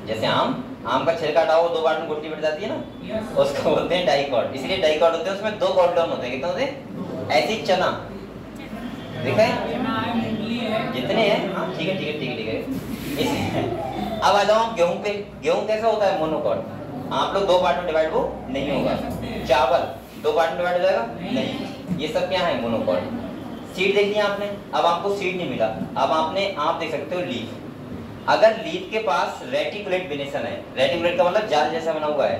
जैसे आम का छिलका हटाओ 2 पार्ट में गुठली बढ़ जाती है ना, उसको बोलते हैं डाइकॉट। इसलिए डाइकॉट होते हैं, उसमें 2 कॉटिलॉन होते हैं। कितने होते हैं? ऐसे ही चना देखा है जितने हैं, हाँ ठीक है ठीक है ठीक है ठीक है। अब आ जाओ गेहूं पे। गेहूं कैसा होता है? मोनोकॉट। आप लोग 2 पार्ट में डिवाइड वो नहीं होगा। चावल 2 पार्ट में डिवाइड हो जाएगा? नहीं। ये सब क्या है? मोनोकॉट। सीड देख लिया आपने, अब आपको सीड नहीं मिला, अब आप देख सकते हो लीफ। अगर लीफ के पास रेटिकुलेट वेनेशन है, रेटिकुलेट का मतलब जाल जैसा बना हुआ है,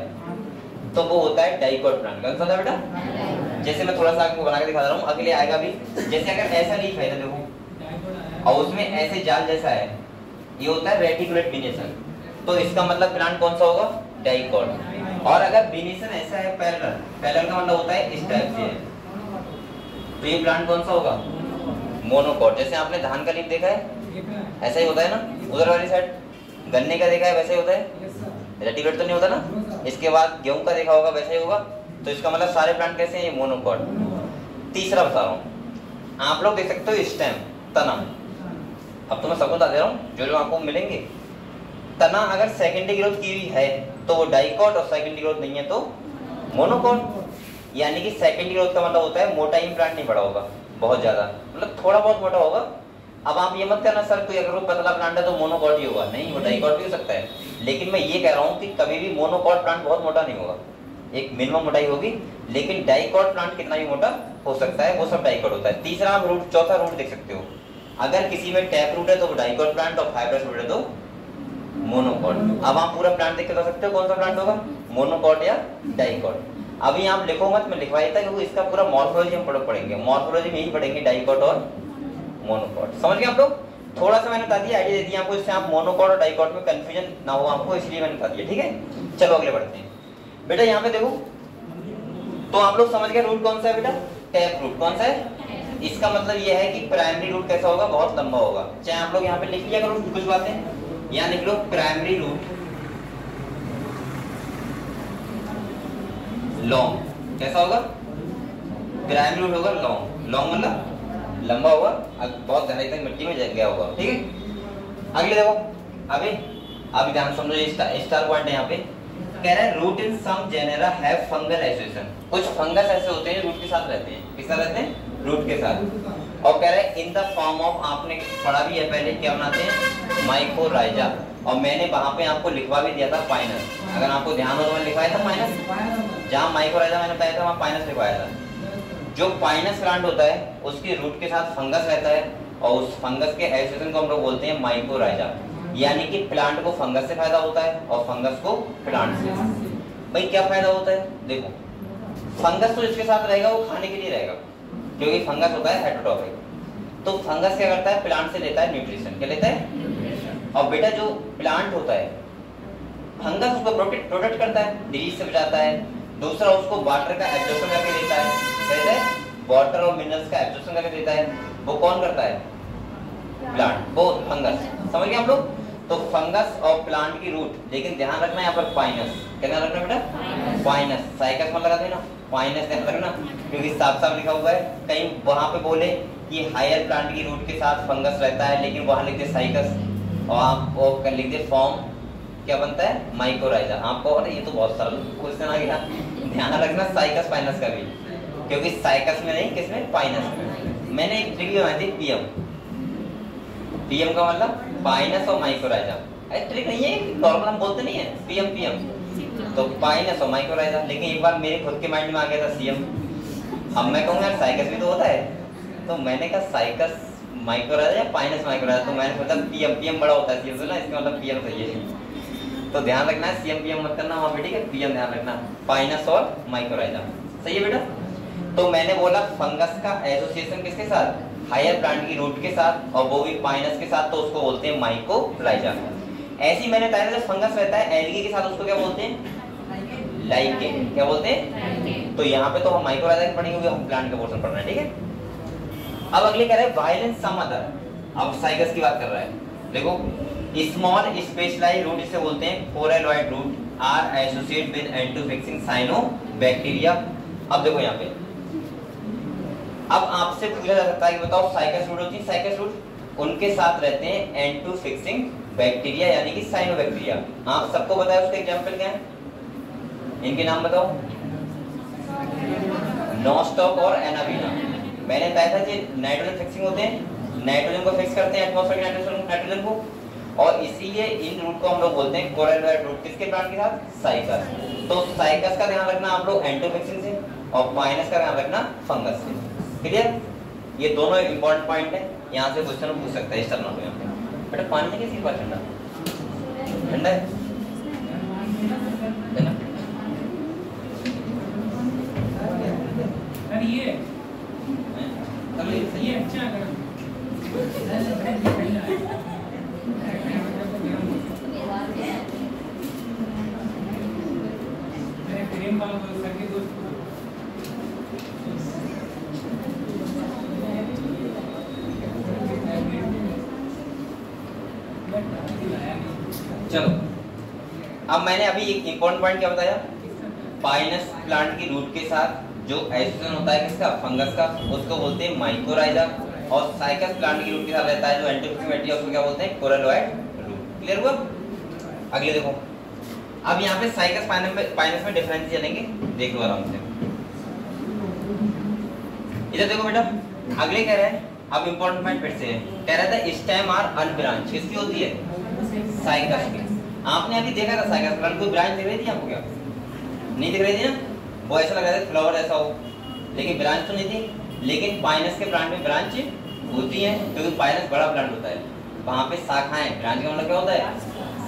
तो वो होता है डाइकॉट प्लांट। कौन सा होता है बेटा? जैसे मैं थोड़ा सा आपको बना के दिखा रहा हूँ, अगले आएगा भी। जैसे अगर ऐसा लीफ है तो देखो, और उसमें ऐसे जाल जैसा है, ये होता है रेटिकुलेट वेनेशन। तो इसका मतलब प्लांट कौन सा होगा? डाइकॉट। और अगर वेनेशन ऐसा है पैरेलल, पैरेलल का मतलब होता है इस टाइप से है, तो ये प्लांट कौन सा होगा? मोनोकॉट। जैसे आपने धान का लीफ देखा है, ऐसा ही होता है ना, उधर वाली साइड। गन्ने का देखा है, वैसा ही होता है, रेटिकुलेट तो नहीं होता ना। इसके बाद गेहूं का देखा होगा, वैसा ही होगा। तो इसका मतलब सारे प्लांट कैसे हैं? ये मोनोकॉट। तीसरा बता रहा हूँ, आप लोग देख सकते हो स्टेम, तना। अब तो मैं सबको बता दे रहा हूँ जो जो आपको मिलेंगे। तना अगर सेकेंडरी ग्रोथ की हुई है तो वो डाइकॉट, और सेकेंडरी ग्रोथ नहीं है तो मोनोकॉट। यानी कि सेकेंडरी ग्रोथ का मतलब होता है मोटा ही प्लांट नहीं बड़ा होगा बहुत ज्यादा, मतलब थोड़ा बहुत मोटा होगा। अब आप ये मत कहना सर कोई अगर पतला प्लांट है तो मोनोकॉट ही होगा, नहीं, वो डाइकॉट भी हो सकता है। लेकिन मैं ये कह रहा हूँ कि कभी भी मोनोकॉट प्लांट बहुत मोटा नहीं होगा, एक मिनिमम मोटाई होगी। लेकिन डाइकॉट प्लांट कितना भी मोटा हो सकता है, वो सब डाइकॉट होता है। तीसरा आप रूट, चौथा रूट देख सकते हो, अगर किसी में टैप रूट है तो वो डाइकॉट प्लांट, और फाइब्रस रूट है तो मोनोकॉट। अब आप पूरा प्लांट देख के बता सकते हो कौन सा प्लांट होगा, मोनोकॉट या डाइकॉट। अभी आप लिखो मत, मैं लिखवा देता क्योंकि इसका पूरा मॉर्फोलॉजी हम पढ़ेंगे, मॉर्फोलॉजी में ही पढ़ेंगे डाइकॉट और मोनोकॉट। समझ गए आप लोग? थोड़ा सा मैंने बता दिया, आइडिया दे दिया आपको, इससे आप मोनोकॉट और डाइकॉट में कंफ्यूजन ना हो आपको, इसलिए मैंने बता दिया, ठीक है। चलो अगले बढ़ते हैं। बेटा यहाँ पे देखो, तो आप लोग समझ गए रूट कौन सा है बेटा? Tap root. कौन सा है? इसका मतलब ये है कि प्राइमरी रूट कैसा होगा? बहुत लंबा होगा। चाहे आप लोग यहाँ पे लिख लिया करो कुछ बातें, यहाँ लिख लो प्राइमरी रूट लॉन्ग। कैसा होगा? प्राइमरी रूट होगा लॉन्ग। लॉन्ग मतलब लंबा होगा, बहुत गहराई तक मिट्टी में गया होगा, ठीक है। अगले देखो, अभी ध्यान समझो, स्टार पॉइंट है यहाँ पे। कह रहा है root in some genera have fungal association. कुछ फंगस ऐसे होते हैं रूट के साथ रहते हैं। किस साथ रहते हैं? रूट के साथ। और कह रहे हैं इन द फॉर्म ऑफ, आपने पढ़ा भी है पहले, क्या बनाते हैं? माइकोराइजा। और मैंने वहां पे आपको लिखवा भी दिया था पाइनस, अगर आपको ध्यान हो तो मैंने लिखवाया था पाइनस। जहाँ माइकोराइजा मैंने बताया था वहाँ पाइनस लिखवाया था। जो पाइनस प्लांट होता है उसके रूट के साथ फंगस रहता है, और उस फंगस के एसोसिएशन को हम लोग बोलते हैं माइकोराइजा। यानी कि प्लांट को फंगस से फायदा होता है और फंगस को प्लांट से। भाई क्या फायदा होता है, देखो फंगस तो जिसके साथ रहेगा वो खाने के लिए रहेगा, क्योंकि फंगस होता है हेटेरोट्रॉफिक। तो फंगस क्या करता है, प्लांट से लेता है न्यूट्रिशन, क्या लेता है। और बेटा जो प्लांट होता है, फंगस उसको प्रोटेक्ट करता है, डिजीज से बचाता है। दूसरा उसको वाटर का एब्जॉर्प्शन करके देता है, कहते हैं वाटर और मिनरल्स का एब्जॉर्प्शन करके देता है। वो कौन करता है, प्लांट, वो फंगस। समझ गए हम लोग। तो फंगस और प्लांट की रूट, लेकिन ध्यान रखना यहाँ पर पाइनस, क्या ध्यान रखना बेटा, पाइनस, साइकस में लगा देना, पाइनस ध्यान रखना, क्योंकि साफ साफ लिखा हुआ है। कहीं वहां पे बोले कि हायर प्लांट की रूट के साथ फंगस रहता है, लेकिन वहां लिख दे साइकस, और आप वो लिख दे फॉर्म क्या बनता है, माइकोराइजा। आपको अरे ये तो बहुत सरल क्वेश्चन आ गया, ध्यान रखना साइकस पाइनस का भी, क्योंकि साइकस में नहीं, किसमें, पाइनस में। मैंने एक ट्रिक बनाई थी, पीएम, पीएम का मतलब पाइनस और माइकोराइजा। अरे ट्रिक नहीं है, नॉर्मल हम बोलते नहीं है पीएम पीएम, तो पाइनस और माइकोराइजा। लेकिन एक बार मेरे खुद के माइंड में आ गया था सीएम, अब मैं कहूँगा यार साइकस भी तो होता है, तो मैंने कहा साइकस माइकोराइजा या पाइनस माइकोराइजा, तो मैंने सोचा पीएम, पीएम बड़ा होता है सीएम से ना, इसका मतलब पीएम सही है। तो ध्यान रखना है, सीएम पीएम मत करना वहाँ पे, ठीक है, पीएम ध्यान रखना, पाइनस और माइकोराइजा, सही है बेटा। तो मैंने बोला फंगस का एसोसिएशन किसके साथ, हायर प्लांट की रूट के साथ, और वो भी पाइनस के साथ, तो उसको बोलते हैं माइकोराइजा। ऐसी मैंने बताया जब फंगस रहता है एल्गी के साथ, उसको क्या बोलते हैं, लाइकेन, क्या बोलते हैं। तो यहाँ पे तो हम माइकोराइजा की पढ़ेंगे, हम प्लांट का पोर्शन पढ़ रहे हैं, ठीक है। अब अगले कह रहे हैं वायलेंस सम अदर, अब साइकस की बात कर रहा है। देखो स्मॉल स्पेशलाइज्ड रूट जिसे बोलते हैं coralloid root, are associate with N two fixing cyanobacteria. अब देखो यहाँ पे, अब आपसे पूछा जा सकता है कि बताओ साइकस रूट होती है, साइकस रूट उनके साथ रहते हैं एंटोफिक्सिंग बैक्टीरिया यानी कि साइनोबैक्टीरिया। आप सबको बताया उसके एग्जांपल क्या है, इनके नाम बताओ, नोस्टॉक और एनाबीना। मैंने बताया था कि नाइट्रोजन फिक्सिंग होते हैं, नाइट्रोजन को फिक्स करते हैं एटमॉस्फेरिक नाइट्रोजन को, और इसीलिए इन रूट को हम लोग बोलते हैं कोरेलॉइड रूट, किसके प्लांट के साथ, साइकस। तो साइकस का ध्यान रखना आप लोग एंटोफिक्सिंग से, और पाइनस का ध्यान रखना फंगस से, क्लियर। ये दोनों इंपॉर्टेंट पॉइंट है, यहाँ से क्वेश्चन पूछ सकता है इस टर्म में। बेटा पानी है किसी बात, ठंडा ठंडा है ना, अरे ये अच्छा प्रेम बाबू करके दोस्त चलो। अब मैंने अभी एक इंपॉर्टेंट पॉइंट क्या बताया, पाइनस प्लांट की रूट के साथ जो एसोसिएशन होता है किसका, फंगस का, उसको बोलते हैं माइकोराइजा, और साइकस प्लांट की रूट के साथ रहता है जो एंटोफिक्सिंग बैक्टीरिया, उसको क्या बोलते हैं, कोरेलॉइड रूट। क्लियर हुआ। अगले देखो, अब यहाँ पे साइकस पाइनस में डिफरेंस चलेंगे, देख लो आराम से। इधर देखो बेटा, अगले कह रहे हैं, अब इंपॉर्टेंट पॉइंट फिर से कह रहा था स्टेम आर अनब्रांच, किसकी होती है, साइकस की। आपने अभी देखा था साइकस प्लांट, कोई ब्रांच दिख रही थी आपको क्या, नहीं दिख रही थी ना, वो ऐसा लग रहा था फ्लावर ऐसा हो, लेकिन ब्रांच तो नहीं थी। लेकिन पाइनस के प्लांट में ब्रांच होती है, क्योंकि पाइनस बड़ा प्लांट होता है, वहां पे शाखाएं, ब्रांच का मतलब क्या होता है,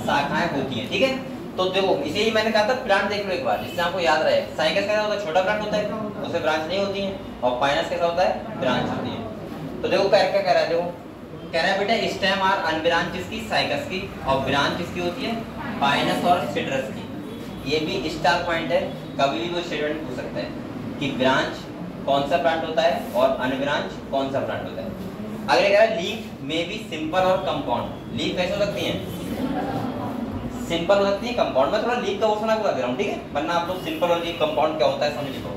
शाखाएं होती हैं, ठीक है। तो देखो इसीलिए मैंने कहा था प्लांट देख लो एक बार, जिससे आपको याद रहे। साइकस कैसा होता है, छोटा प्लांट होता है, उससे ब्रांच नहीं होती है, और पाइनस कैसा होता है, ब्रांच होती है। तो देखो क्या कह रहा है, देखो कह रहा है बेटा स्टेम आर अनब्रांच किसकी, साइकस की, और ब्रांच किसकी होती है, पाइनस और सिट्रस की। ये भी स्टार पॉइंट है, कभी भी वो स्टूडेंट पूछ सकता है कि ब्रांच कौन सा प्लांट होता है और अनब्रांच कौन सा प्लांट होता है। अगले कह रहा है लीफ में भी सिंपल और कंपाउंड। लीफ कैसे हो सकती है, सिंपल हो सकती है, कंपाउंड में थोड़ा लीफ का ऑप्शन आपको दे रहा हूँ, ठीक है, वरना आप लोग सिंपल और लीफ कंपाउंड क्या होता है समझ लो।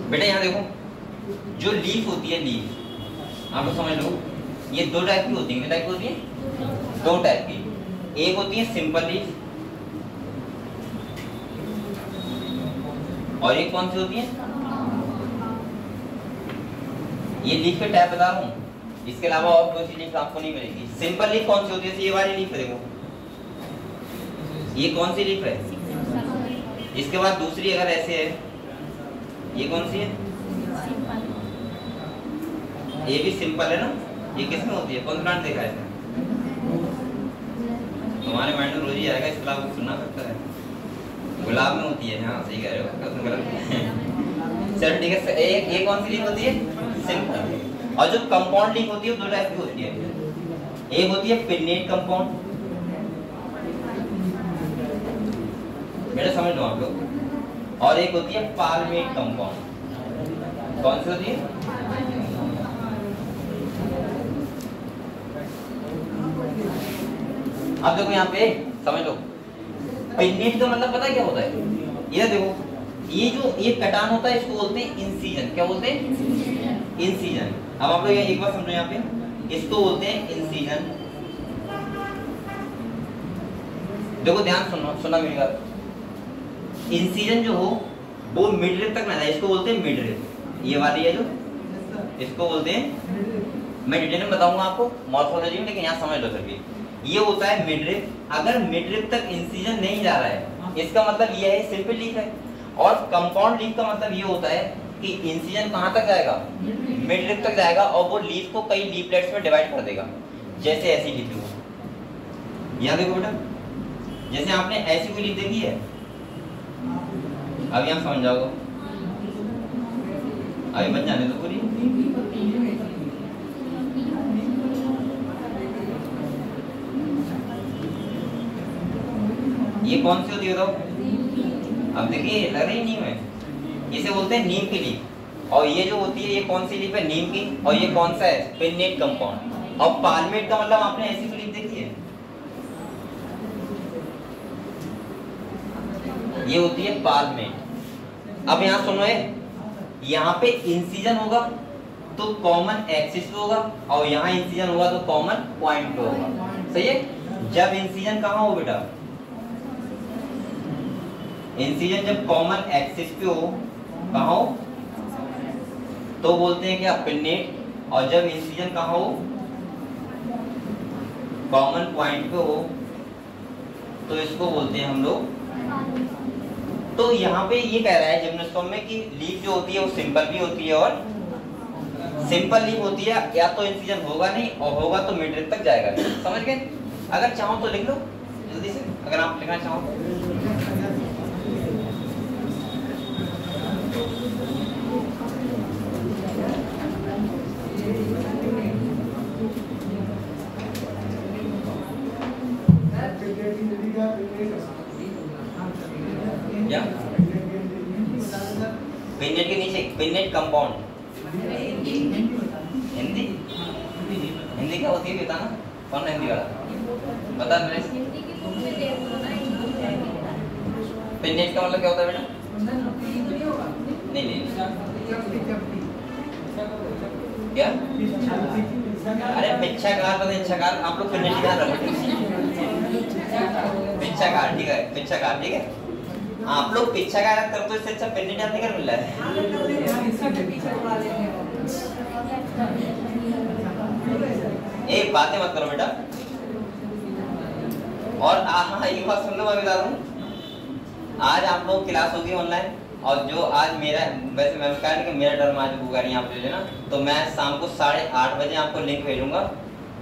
बेटा यहाँ देखो, जो लीफ होती है, लीफ आप लोग समझ लो, ये दो टाइप की होती है, कितने टाइप की होती है, दो टाइप की। एक होती है सिंपल लीफ, और एक कौन सी होती है, ये लीफ के टाइप बता रहा हूँ, इसके अलावा और कोई सी लीफ आपको नहीं मिलेगी। सिंपल लीफ कौन सी होती है, ये वाली लीफ है, देखो ये कौन सी लीफ है, इसके बाद दूसरी अगर ऐसे है, ये कौन सी है, ये भी सिंपल है ना, ये किसमें होती है, कौन सा प्लांट देखा है तुम्हारे माइंड में रोज ही आएगा, इसके अलावा सुनना पड़ता है। गुलाब में होती है, हाँ सही कह रहे हो, चलो ठीक है। एक कौन सी लीफ होती है, सिंपल। और जो कंपाउंड लीफ होती है वो दो टाइप की होती है, एक होती है पिन्नेट कंपाउंड, बेटा समझ लो आप लोग, और एक होती है पाल्मेट कंपाउंड। कौन सी होती है, अब देखो यहाँ पे समझ लो, पिन्नेट का मतलब पता है क्या होता है, ये देखो, ये जो ये कटान होता है इसको बोलते हैं इंसिजन। क्या बोलते हैं, इंसिजन। अब आप लोग एक बार समझो, यहाँ पे इसको बोलते हैं इंसिजन। देखो ध्यान सुनना मेरी बात, इंसिजन जो हो वो मिडरिप तक ना जाए, इसको बोलते हैं मिडरिप। ये वाली है जो, इसको बोलते हैं, मैं डिटेल में बताऊंगा आपको मॉर्फोलॉजी में, लेकिन यहाँ समझ लो फिर भी, ये होता है मिडरिप। अगर मिडरिप तक इंसिजन नहीं जा रहा है, इसका मतलब ये है सिंपल लीफ है। और कंपाउंड लीफ का मतलब ये होता है कि इंसिजन कहाँ तक जाएगा, मिडरिप तक जाएगा, और वो लीफ को कई लीफलेट्स में डिवाइड कर देगा। जैसे ऐसी लीफ हो, यहाँ देखो बेटा, जैसे आपने ऐसी कोई लीफ देखी है, अब यहाँ समझ जाओगे, अभी बन जाने दो पूरी। ये कौन सी होती है बताओ, अब देखिए लग रही नीम है, इसे बोलते हैं नीम की लीफ। और ये जो होती है ये कौन सी लीफ है, नीम की। और ये कौन सा है, पिन्नेट कंपाउंड। और पाल्मेट का मतलब आपने ऐसी कोई लीफ देखी है, ये होती है पाल्मेट। अब यहाँ सुनो, यहाँ पे इंसिजन होगा तो कॉमन एक्सिस पे होगा, और यहाँ इंसिजन होगा तो कॉमन पॉइंट पे होगा। सही है। जब इंसिजन कहाँ हो बेटा, इंसिजन जब कॉमन एक्सिस पे हो, कहाँ हो, तो बोलते हैं क्या, पिन्नेट। और जब इंसिजन कहाँ हो, कॉमन पॉइंट पे हो, तो इसको बोलते हैं हम लोग। तो यहाँ पे ये कह रहा है जिम्नोस्पर्म में कि लीफ जो होती है वो सिंपल भी होती है, और सिंपल लीफ होती है या तो इंसिजन होगा नहीं, और होगा तो मिडरिप तक जाएगा। समझ गए। अगर चाहो तो लिख लो जल्दी से, अगर आप लिखना चाहो। पिन्नेट के नीचे पिन्नेट कंपाउंड, हिंदी हिंदी क्या होती है बताना, कौन हिंदी वाला बता मेरे। पिन्नेट का मतलब क्या होता है बेटा, नहीं क्या, अरे पिच्छाकार पता, इच्छाकार, आप लोग पिन्नेट ध्यान रखो, पिच्छाकार ठीक है, पिच्छाकार ठीक है, आप लोग पीछा का कर तो इससे अच्छा पेंडेंट याद नहीं कर मिल रहा है। एक बातें मत करो बेटा। और हाँ ये बात सुन लो, मैं बता दूं, आज आप लोग क्लास होगी ऑनलाइन, और जो आज मेरा, वैसे मैं कह रही कि मेरा टर्म आज होगा नहीं आप ले लेना, तो मैं शाम को 8:30 बजे आपको लिंक भेजूंगा,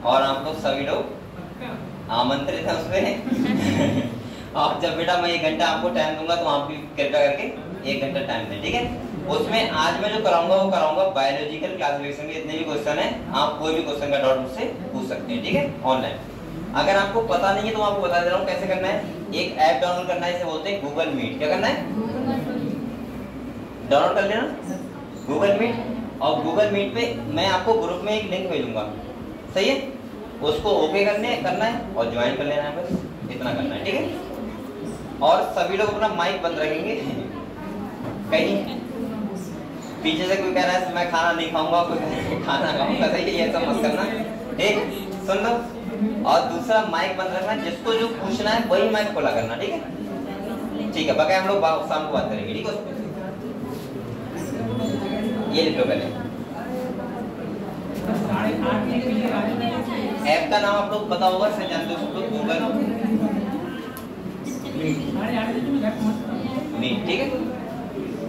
और आप लोग सभी लोग आमंत्रित हैं उसमें। और जब बेटा मैं 1 घंटा आपको टाइम दूंगा, तो आप भी कृपया करके 1 घंटा टाइम दें, ठीक है। उसमें आज मैं जो कराऊंगा वो कराऊंगा बायोलॉजिकल क्लासिफिकेशन के जितने भी क्वेश्चन है, आप कोई भी क्वेश्चन का डाउट मुझसे पूछ सकते हैं, ठीक है, ऑनलाइन। अगर आपको पता नहीं है तो मैं आपको बता दे रहा हूँ कैसे करना है। एक ऐप डाउनलोड करना है, इसे बोलते हैं गूगल मीट। क्या करना है, डाउनलोड कर लेना गूगल मीट, और गूगल मीट पे मैं आपको ग्रुप में एक लिंक भेजूंगा, सही है, उसको ओके करना है और ज्वाइन कर लेना है, बस इतना करना है, ठीक है। और सभी लोग अपना माइक बंद रखेंगे, कहीं पीछे से कोई कह रहा है मैं खाना नहीं खाऊंगा, कोई खाना खाऊंगा, सही है, ये सब मत करना, ठीक, सुन लो। और दूसरा माइक बंद रखना, जिसको जो पूछना है वही माइक खोला करना, ठीक है, ठीक है। बाकी हम लोग शाम को बात करेंगे, ठीक है। ये लिख लो पहले, ऐप का नाम आप लोग पता होगा, जानते हो सब लोग, गूगल मीट, ठीक है,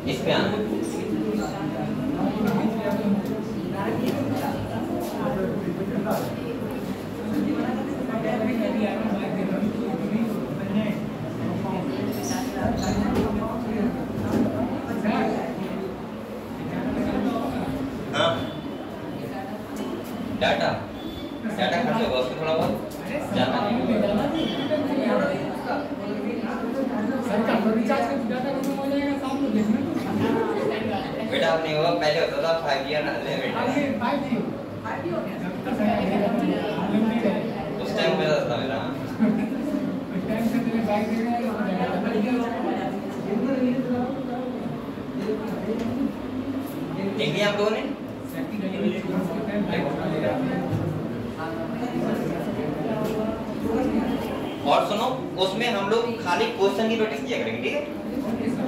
इस पे आना। हाँ डाटा डाटा खर्च होगा उसमें थोड़ा बहुत ज़्यादा बेटा अब नहीं होगा, पहले होता था 5G ना बेटा, उस टाइम पे था मेरा। देख लिया आप लोगों ने? और सुनो, उसमें हम लोग खाली क्वेश्चन की प्रैक्टिस किया करेंगे, ठीक है?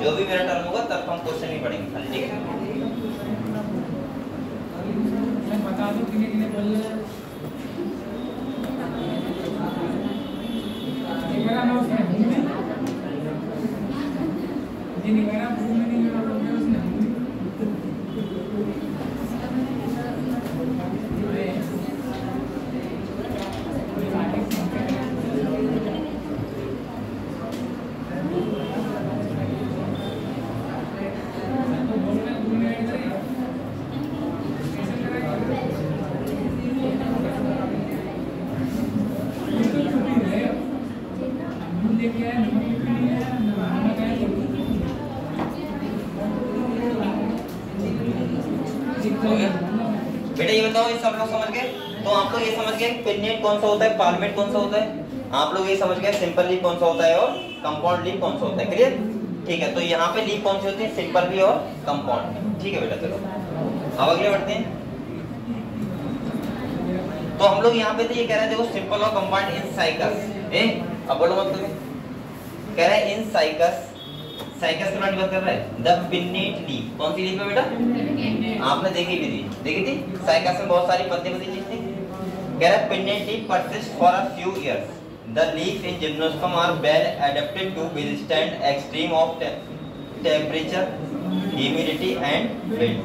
जो भी मेरा टर्न होगा तब हम क्वेश्चन ही पढ़ेंगे खाली, ठीक है? बता दो कितने बोल मेरा नाम है जी, मेरा भूमि नहीं मेरा नाम है उसने बेटा ये बताओ, ये सब लोग समझ गए? तो आप लोग ये समझ गए पिन्नेट कौन सा होता है, पाल्मेट कौन सा होता है? आप लोग ये समझ गए सिंपल लीफ कौन सा होता है और कंपाउंड लीफ कौन सा होता है, क्लियर? ठीक है, तो यहाँ पे लीफ कौन सी होती है, सिंपल भी और कंपाउंड, ठीक है बेटा? चलो अब अगले बढ़ते हैं। तो हम लोग यहाँ पे तो ये कह रहे हैं, देखो सिंपल और कंपाउंड इन साइकस, अब बोलो मत कह रहे हैं इन साइकस, साइकस के बारे में बात कर रहा है। द पिन्नेट लीफ, कौन सी लीफ है बेटा? आपने देखी भी थी, देखी थी? साइकस में बहुत सारी पत्ती चीज थी। कह रहा है pinnate leaf persist for a few years. The leaf in gymnosperm are well adapted to withstand extreme of temperature, humidity and wind.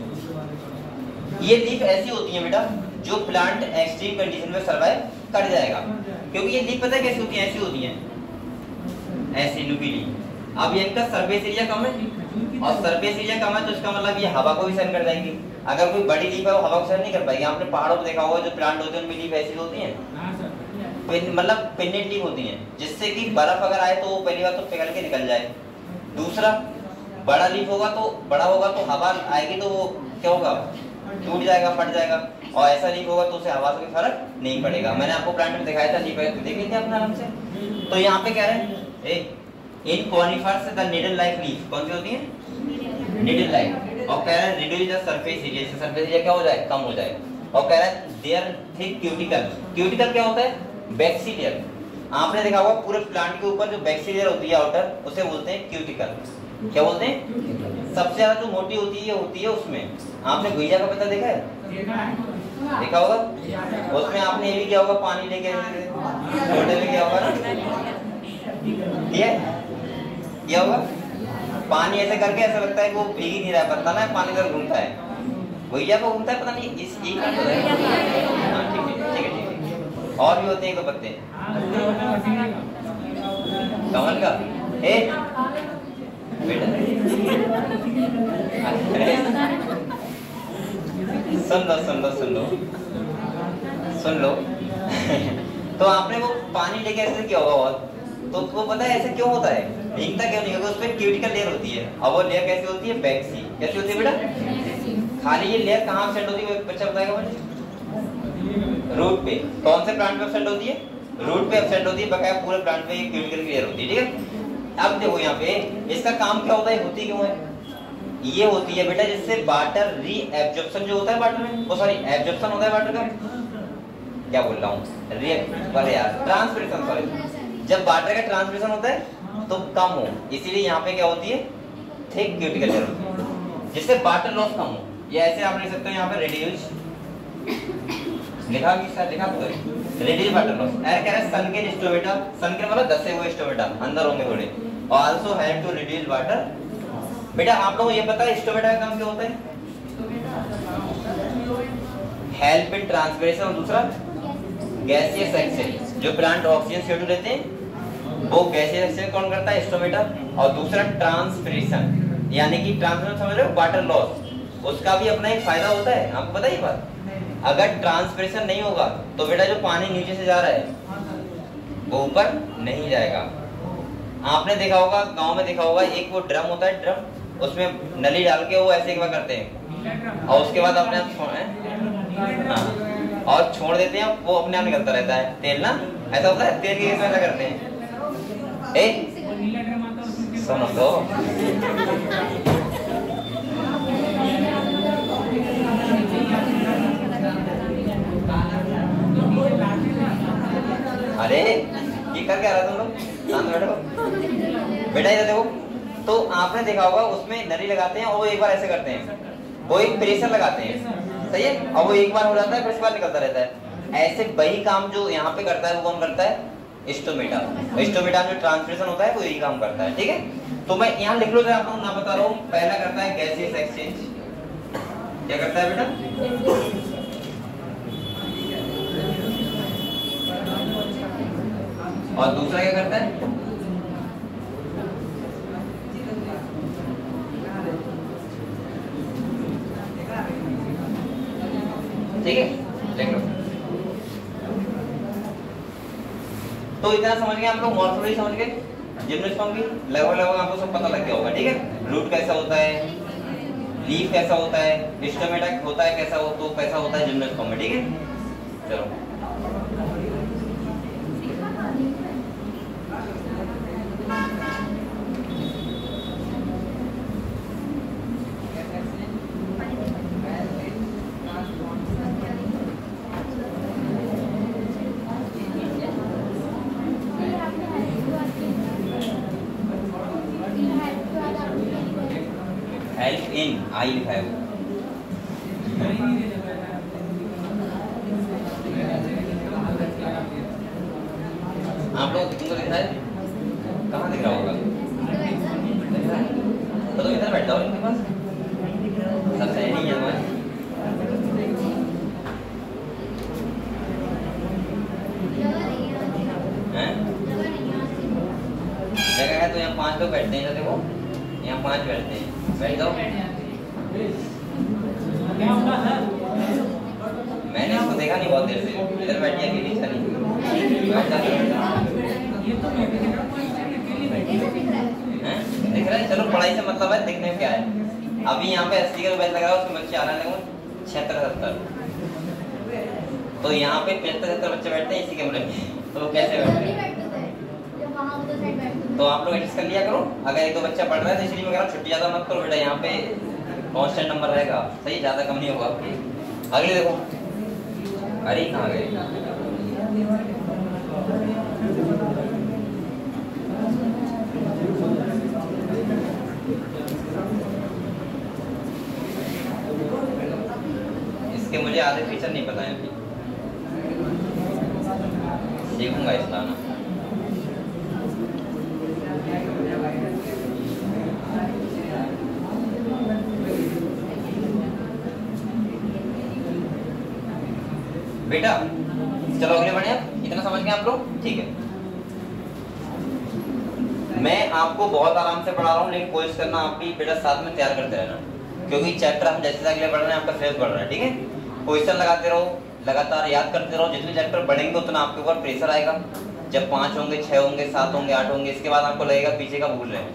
ये लीफ ऐसी होती है बेटा जो प्लांट एक्सट्रीम कंडीशन में सर्वाइव कर जाएगा, क्योंकि ये लीफ पता है कैसी होती है? ऐसी होती है, ऐसी नुकीली। अब ये इनका सरफेस एरिया कम है, और सरफेस एरिया कम है तो इसका मतलब ये हवा को भी सहन कर जाएगी। अगर कोई बड़ी लीफ है वो हवा को सहन नहीं कर पाएगी। आपने पहाड़ों पे देखा होगा जो प्लांट होते हैं उनमें लीफ ऐसी होती है, मतलब पिन्नेट लीफ होती है, जिससे कि बर्फ अगर आए तो वो पहली बार तो पिघल के निकल जाए। दूसरा, बड़ा लीफ होगा तो बड़ा होगा तो हवा आएगी तो वो क्या होगा, टूट जाएगा, फट जाएगा। और ऐसा लीफ होगा तो उसे हवा से फर्क नहीं पड़ेगा। मैंने आपको प्लांट में दिखाया था, लीफ है तो देख लीजिए अपने आराम से। तो यहाँ पे क्या है, in conifers the needle like leaf कौन सी होती है? Needle like. और कह रहा है रिड्यूस द सरफेस एरिया, इससे सरफेस एरिया क्या हो जाए, कम हो जाए। और कह रहा है देयर थिक क्यूटिकल, क्यूटिकल क्या होता है? बैक्सीलियर। आपने देखा होगा पूरे प्लांट के ऊपर जो बैक्सीलियर होती है आउटर, उसे बोलते हैं क्यूटिकल। क्या बोलते हैं? सबसे ज्यादा जो मोटी होती है उसमें। आपने गुइया का पत्ता देखा है? देखा होगा? उसमें आपने ये भी किया होगा, पानी लेके छोटे में किया होगा ना, किया होगा? पानी ऐसे करके ऐसा लगता है कि वो भीग ही नहीं रहा है पत्ता ना, पानी इधर घूमता है, गुइया को घूमता है, पता नहीं इस एक का तो है। हाँ ठीक है, ठीक है, ठीक है। और भी होते हैं कोई पत्ते कमल का, बेटा सुन लो तो आपने वो पानी लेके ऐसे किया होगा बहुत, तो वो पता है ऐसे क्यों होता है? भीगता क्यों नहीं? क्योंकि उस पर क्यूटिकल लेयर होती है, और वो लेयर कैसी होती है? बैक्सी। कैसी होती है बेटा? खाली ये लेयर कहाँ एब्सेंट होती है बच्चा बताएगा मुझे? रूट पे। कौन से प्लांट पे एब्सेंट होती है? रूट पे एब्सेंट होती है, बकाया पूरे प्लांट पे ये क्यूटिकल लेयर होती है, ठीक है? अब देखो यहाँ पे इसका काम क्या होता है, होती क्यों है? ये होती है बेटा जिससे वाटर री-एब्जॉर्प्शन जो होता है वाटर में, वो सॉरी एब्जॉर्प्शन होता है वाटर का, क्या बोल रहा हूँ, ट्रांसपिरेशन, सॉरी। जब वाटर का ट्रांसपिरेशन होता है तो कम हो, इसीलिए यहाँ पे क्या होती है? थिक क्यूटिकल लेयर होती है, जिससे वाटर लॉस कम हो। ये ऐसे आप लिख सकते हो यहाँ पे रिड्यूस, लिखा भी सर, लिखा तो रिड्यूस वाटर लॉस। ऐसा कह रहा है सन के स्टोमेटा, सन के मतलब दसे हुए स्टोमेटा अंदर होंगे थोड़े, और also help to reduce water. बेटा आप लोगों को ये पता है स्टोमेटा का काम क्या होता है? हेल्प इन ट्रांसपिरेशन, और दूसरा गैसियस एक्सचेंज, जो प्लांट ऑक्सीजन CO2 लेते हैं वो गैसियस एक्सचेंज कौन करता है? स्टोमेटा। और दूसरा ट्रांसपिरेशन, यानी कि ट्रांसपिरेशन समझ रहे हो, वाटर लॉस, उसका भी अपना एक फायदा होता है, आपको पता है ये बात। अगर ट्रांसपिरेशन नहीं होगा तो बेटा जो पानी नीचे से जा रहा है वो ऊपर नहीं जाएगा। आपने देखा होगा, गांव में देखा होगा, एक वो ड्रम होता है, ड्रम, उसमें नली डाल के वो ऐसे एक बार करते हैं और उसके बाद अपने आप और छोड़ देते हैं, वो अपने आप निकलता रहता है तेल ना, ऐसा होता है। तेल के केस में ऐसा करते हैं। सुनो तो, अरे ये कर क्या रहा तुम लोग, शांत बैठो बेटा। इधर देखो, तो आपने देखा होगा उसमें नली लगाते हैं और वो एक बार ऐसे करते हैं, वो एक प्रेशर लगाते हैं, सही है, और वो एक बार हो जाता है फिर इस बार निकलता रहता है। ऐसे वही काम जो यहाँ पे करता है वो कौन करता है? स्टोमेटा। स्टोमेटा में जो ट्रांसपिरेशन होता है वो यही काम करता है, ठीक है। तो मैं यहाँ लिख लो, आप लोगों को नाम बता रहा हूँ। पहला करता है गैसियस एक्सचेंज, क्या करता है बेटा? और दूसरा क्या करता है? ठीक है, देख लो। तो इतना समझ गए हम लोग, मॉर्फोलॉजी समझ गए, जिम्नोस्पर्म की लगभग आपको सब पता लग गया होगा, ठीक है। रूट कैसा होता है, लीफ कैसा होता है, स्टोमेटा होता है कैसा हो, तो कैसा होता है जिम्नोस्पर्म में, ठीक है। चलो हेल्प इन आई लिखा है वो। आप लोग तुमको दिख रहा है? कहाँ दिख रहा होगा? तो तुम इधर बैठ जाओ इनके पास, सबसे नहीं है तुम्हारे। जगह है तो यहाँ 5 लोग बैठते हैं, देखो यहाँ 5 बैठते हैं, बैठ जाओ। मैंने इसको देखा नहीं बहुत देर से, इधर बैठ गया कि नहीं चली, बैठ जा। दिख रहा है? चलो पढ़ाई से मतलब है, देखने में क्या है। अभी यहाँ पे 80 का बैच लग रहा है, उसमें बच्चे आने लगे 76-70, तो यहाँ पे 75-70 बच्चे बैठते हैं इसी कमरे में, तो कैसे बैठते हैं? तो आप लोग एडजस्ट कर लिया करो। अगर 1-2 बच्चा पढ़ रहा है तो इसलिए मैं कह रहा हूँ छुट्टी ज्यादा मत करो बेटा, यहाँ पे कांस्टेंट नंबर रहेगा, सही, ज्यादा कम नहीं होगा आपकी। अगले देखो, अरे कहाँ गए? इसके मुझे आधे फीचर नहीं पता है अभी, सीखूंगा इसका ना। बेटा चलो अगले बढ़े, इतना समझ गए आप लोग, ठीक है। मैं आपको बहुत आराम से पढ़ा रहा हूँ, लेकिन कोशिश करना आप भी बेटा साथ में तैयार करते रहना, क्योंकि चैप्टर हम जैसे अगले बढ़ रहे हैं आपका सिलेबस बढ़ रहा है, ठीक है। क्वेश्चन लगाते रहो, लगातार याद करते रहो, जितने चैप्टर बढ़ेंगे उतना आपके ऊपर प्रेशर आएगा। जब 5 होंगे, 6 होंगे, 7 होंगे, 8 होंगे, इसके बाद आपको लगेगा पीछे का भूल रहे हैं,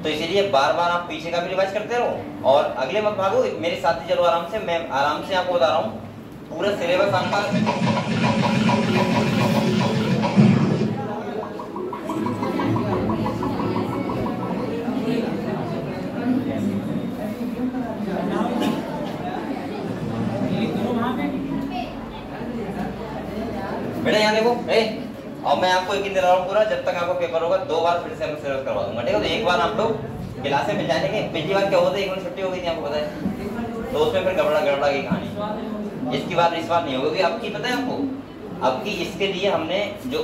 तो इसीलिए बार बार आप पीछे का भी रिवाइज करते रहो और अगले मत भागो, मेरे साथ ही चलो आराम से। मैं आराम से आपको बता रहा हूँ पूरा सिलेबस आपका। बेटा यहाँ देखो, और मैं आपको एक ही दे रहा हूँ पूरा, जब तक आपका पेपर होगा 2 बार फिर से मैं सिलेबस करवा दूंगा, ठीक है। तो एक बार आप लोग क्लास में मिल जाएंगे। पिछली बार क्या होता है, एक बार छुट्टी हो गई थी आपको पता है, तो उसमें फिर गड़बड़ा की कहानी। इसकी बात इस बार नहीं होगी, आपकी पता है आपको, अब की इसके लिए हमने जो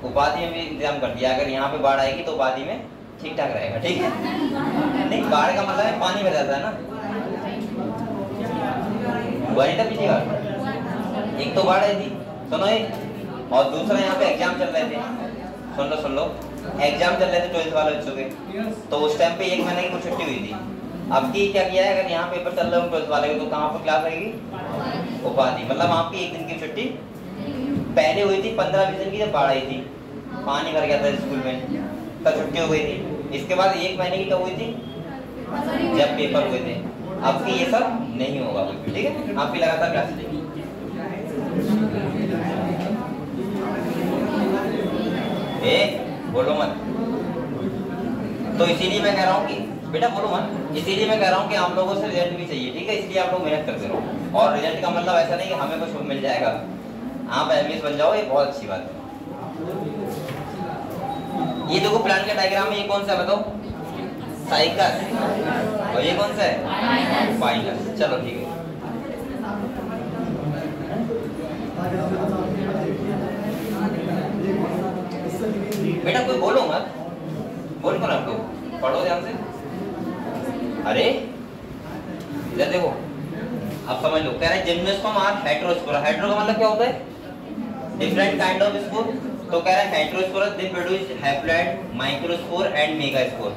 उपाधि में भी इंतजाम कर दिया। अगर यहाँ पे बाढ़ आएगी तो उपाधि में ठीक ठाक रहेगा, ठीक है। नहीं, बाढ़ का मतलब है पानी बह जाता है ना, वही था पिछली बार। एक तो बाढ़ आई थी, सुनो और दूसरा यहाँ पे एग्जाम चल रहे थे, सुन लो एग्जाम चल रहे थे 12th वाले बच्चों के, तो उस टाइम पे 1 महीने की कुछ छुट्टी हुई थी। अब की क्या किया है, अगर यहाँ पेपर चल रहे हो 12th वाले के तो कहाँ पर क्लास रहेगी, उपाधि, मतलब आपकी 1 दिन की छुट्टी पहले हुई थी 15-20 दिन की, जब बाढ़ आई थी, पानी भर गया था स्कूल में, तब छुट्टी हो गई थी। इसके बाद 1 महीने की कब हुई थी, जब पेपर हुए थे। अब की ये सब नहीं होगा कुछ भी, ठीक है, आपकी लगातार क्लास चलेगी। बोलो मत, तो इसीलिए मैं कह रहा हूँ कि बेटा बोलो मत, इसीलिए मैं कह रहा हूँ कि आप लोगों से रिजल्ट भी चाहिए, ठीक है, इसलिए आप लोग मेहनत करते रहो। और रिजल्ट का मतलब ऐसा नहीं कि हमें कुछ मिल जाएगा, आप एमबीएस बन जाओ, ये बहुत अच्छी बात है। ये देखो प्लान का डायग्राम में, ये कौन सा बताओ, साइकिल, और ये कौन सा है, फाइनल। चलो ठीक है, बेटा कोई बोलो मत, बोल कौन आप लोग, पढ़ो ध्यान से। अरे इधर देखो, अब समझ लो, कह रहे हैं जिम्नोस्पर्म आर हेटेरोस्पोरा। हेटेरो का मतलब क्या होता है, डिफरेंट काइंड ऑफ स्पोर। तो कह रहा है heterosporous they produce haploid, microspore and megaspore.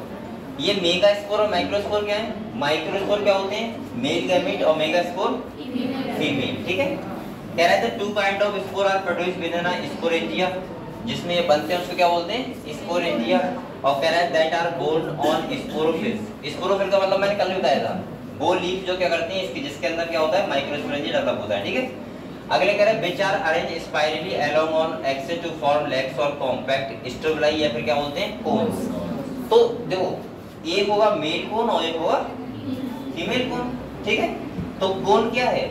ये मेगास्पोर और माइक्रोस्पोर क्या है, माइक्रोस्पोर क्या होते हैं, मेल गैमेट, और मेगास्पोर फीमेल, ठीक है। कह रहा है 2 kind of spore are produce within a sporangia, जिसमें ये बनते हैं उसको क्या बोलते हैं, स्पोरेंजिया। और कह रहा है that are borne on sporophylls. Sporophyll का मतलब मैंने कल भी बताया था, वो लीफ जो क्या करती है इसकी, जिसके अंदर क्या होता है, माइक्रोस्पोरेंजिया डेवलप होता है, ठीक है। अगले कह रहे हैं which are arrange spirally along on axis to form legs और कॉम्पैक्ट स्ट्रोबलाई, या फिर क्या बोलते हैं, कोन्स। तो देखो, एक होगा मेल कोन और एक होगा फीमेल कोन, ठीक है। तो कोन क्या है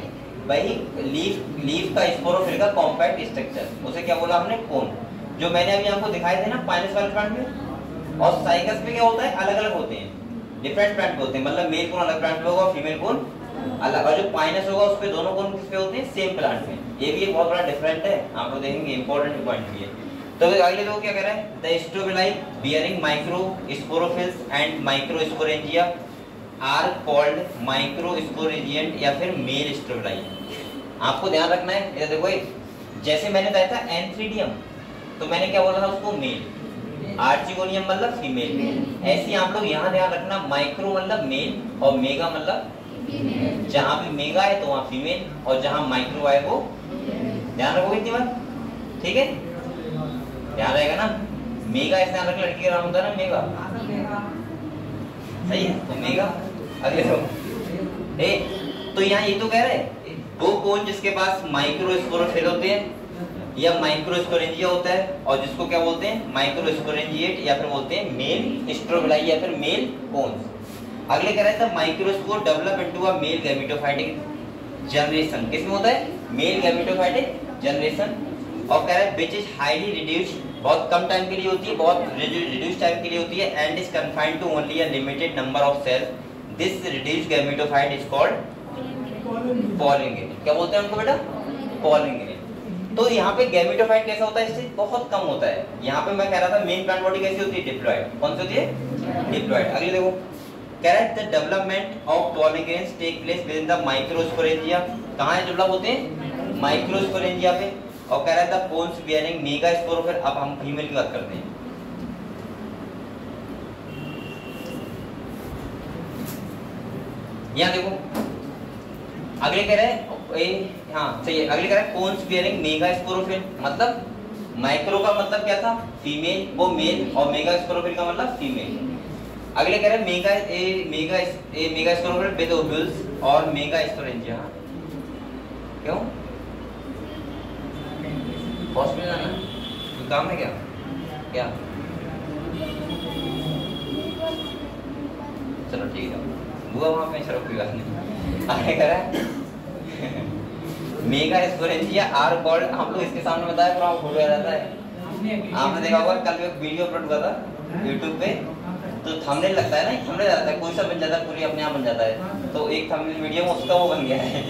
भाई, लीफ का स्पोरोफिल का कॉम्पैक्ट स्ट्रक्चर, उसे क्या बोला हमने, कोन। जो मैंने अभी आपको दिखाए थे ना पाइनस वाले प्लांट में, और साइकस में क्या होता है, अलग अलग होते हैं, डिफरेंट प्लांट होते हैं, मतलब मेल कोन अलग प्लांट में होगा, फीमेल कोन अलग, और जो पाइनस होगा उस पे दोनों कोन किस पे होते हैं, सेम प्लांट में। ये भी एक बहुत बड़ा डिफरेंट है, आप लोग देखेंगे, इंपॉर्टेंट पॉइंट भी है। तो अगले लोग क्या कह रहे हैं, the strobili bearing microsporophylls and microsporangia are called microsporangiate, या फिर मेल स्ट्रोबेलाई। आपको ध्यान रखना है, ये देखो, जैसे मैंने बताया था एंथ्रीडियम, तो मैंने क्या बोला था उसको, मेल, आर्चिगोनियम मतलब फीमेल। ऐसे आप लोग यहाँ ध्यान रखना, माइक्रो मतलब मेल और मेगा मतलब, जहाँ पे मेगा है तो वहाँ फीमेल, और जहाँ माइक्रो है वो, ध्यान रखोगे इतनी बात, ठीक है, ध्यान रहेगा ना। मेगा ऐसे ध्यान रखना, लड़की का नाम होता है ना मेगा, सही है, तो मेगा। अगले तो यहाँ ये तो कह रहे हैं वो कोन जिसके पास माइक्रो स्पोरोफिल होते हैं या माइक्रो स्पोरेंजिया होता है, और जिसको क्या बोलते हैं, माइक्रो स्पोरेंजिएट, या फिर बोलते हैं मेल स्ट्रोबेलाई, या फिर मेल कोन्स। अगले कह रहे थे microspore develop into a male gametophytic generation, किसमें होता है, मेल गैमेटोफाइटिक जनरेशन। और कह रहे हैं व्हिच इज हाईली रिड्यूस्ड, बहुत कम टाइम के लिए होती है, बहुत रिड्यूस्ड टाइम के लिए होती है, and is confined to only a limited number of cells. This reduced gametophyte is called pollen unit. क्या बोलते हैं उनको बेटा, पॉलिंग यूनिट। तो यहाँ पे गैमेटोफाइट कैसा होता है, इससे बहुत कम होता है। यहाँ पे मैं कह रहा था मेन प्लांट बॉडी कैसी होती है, डिप्लॉइड। कौन सी होती है, डिप्लॉइड। अगले देखो, कह रहा है the development of pollen grains take place within the microsporangia. कहाँ है डेवलप होते हैं, माइक्रोस्पोरेंजिया पे। और कह रहा है द कोन्स बियरिंग मेगास्पोरोफिल। अब हम फीमेल की बात करते हैं। यहाँ देखो, अगले कह रहे हैं, हाँ सही है, अगले कह रहा है कोन्स बियरिंग मेगास्पोरोफिल, मतलब माइक्रो का मतलब क्या था, फीमेल, वो मेल, और मेगास्पोरोफिल का मतलब फीमेल। अगले कह रहे हैं मेगास्पोरोफिल विद ओव्यूल्स और मेगास्पोरेंजिया। क्यों, हॉस्पिटल जाना है, काम है क्या, क्या, चलो ठीक है, हुआ वहाँ पे, चलो कोई बात नहीं। आगे कह रहा है मेगास्पोरेंजिया आर कॉल्ड, हम लोग इसके सामने बताया पर फोटो आ जाता है, आपने देखा होगा, कल एक वीडियो अपलोड हुआ था यूट्यूब पे, तो थंबनेल लगता है ना, थंबनेल जाता है, कोई सा बन जाता है, पूरी अपने आप बन जाता है। तो एक थंबनेल वीडियो में उसका वो बन गया है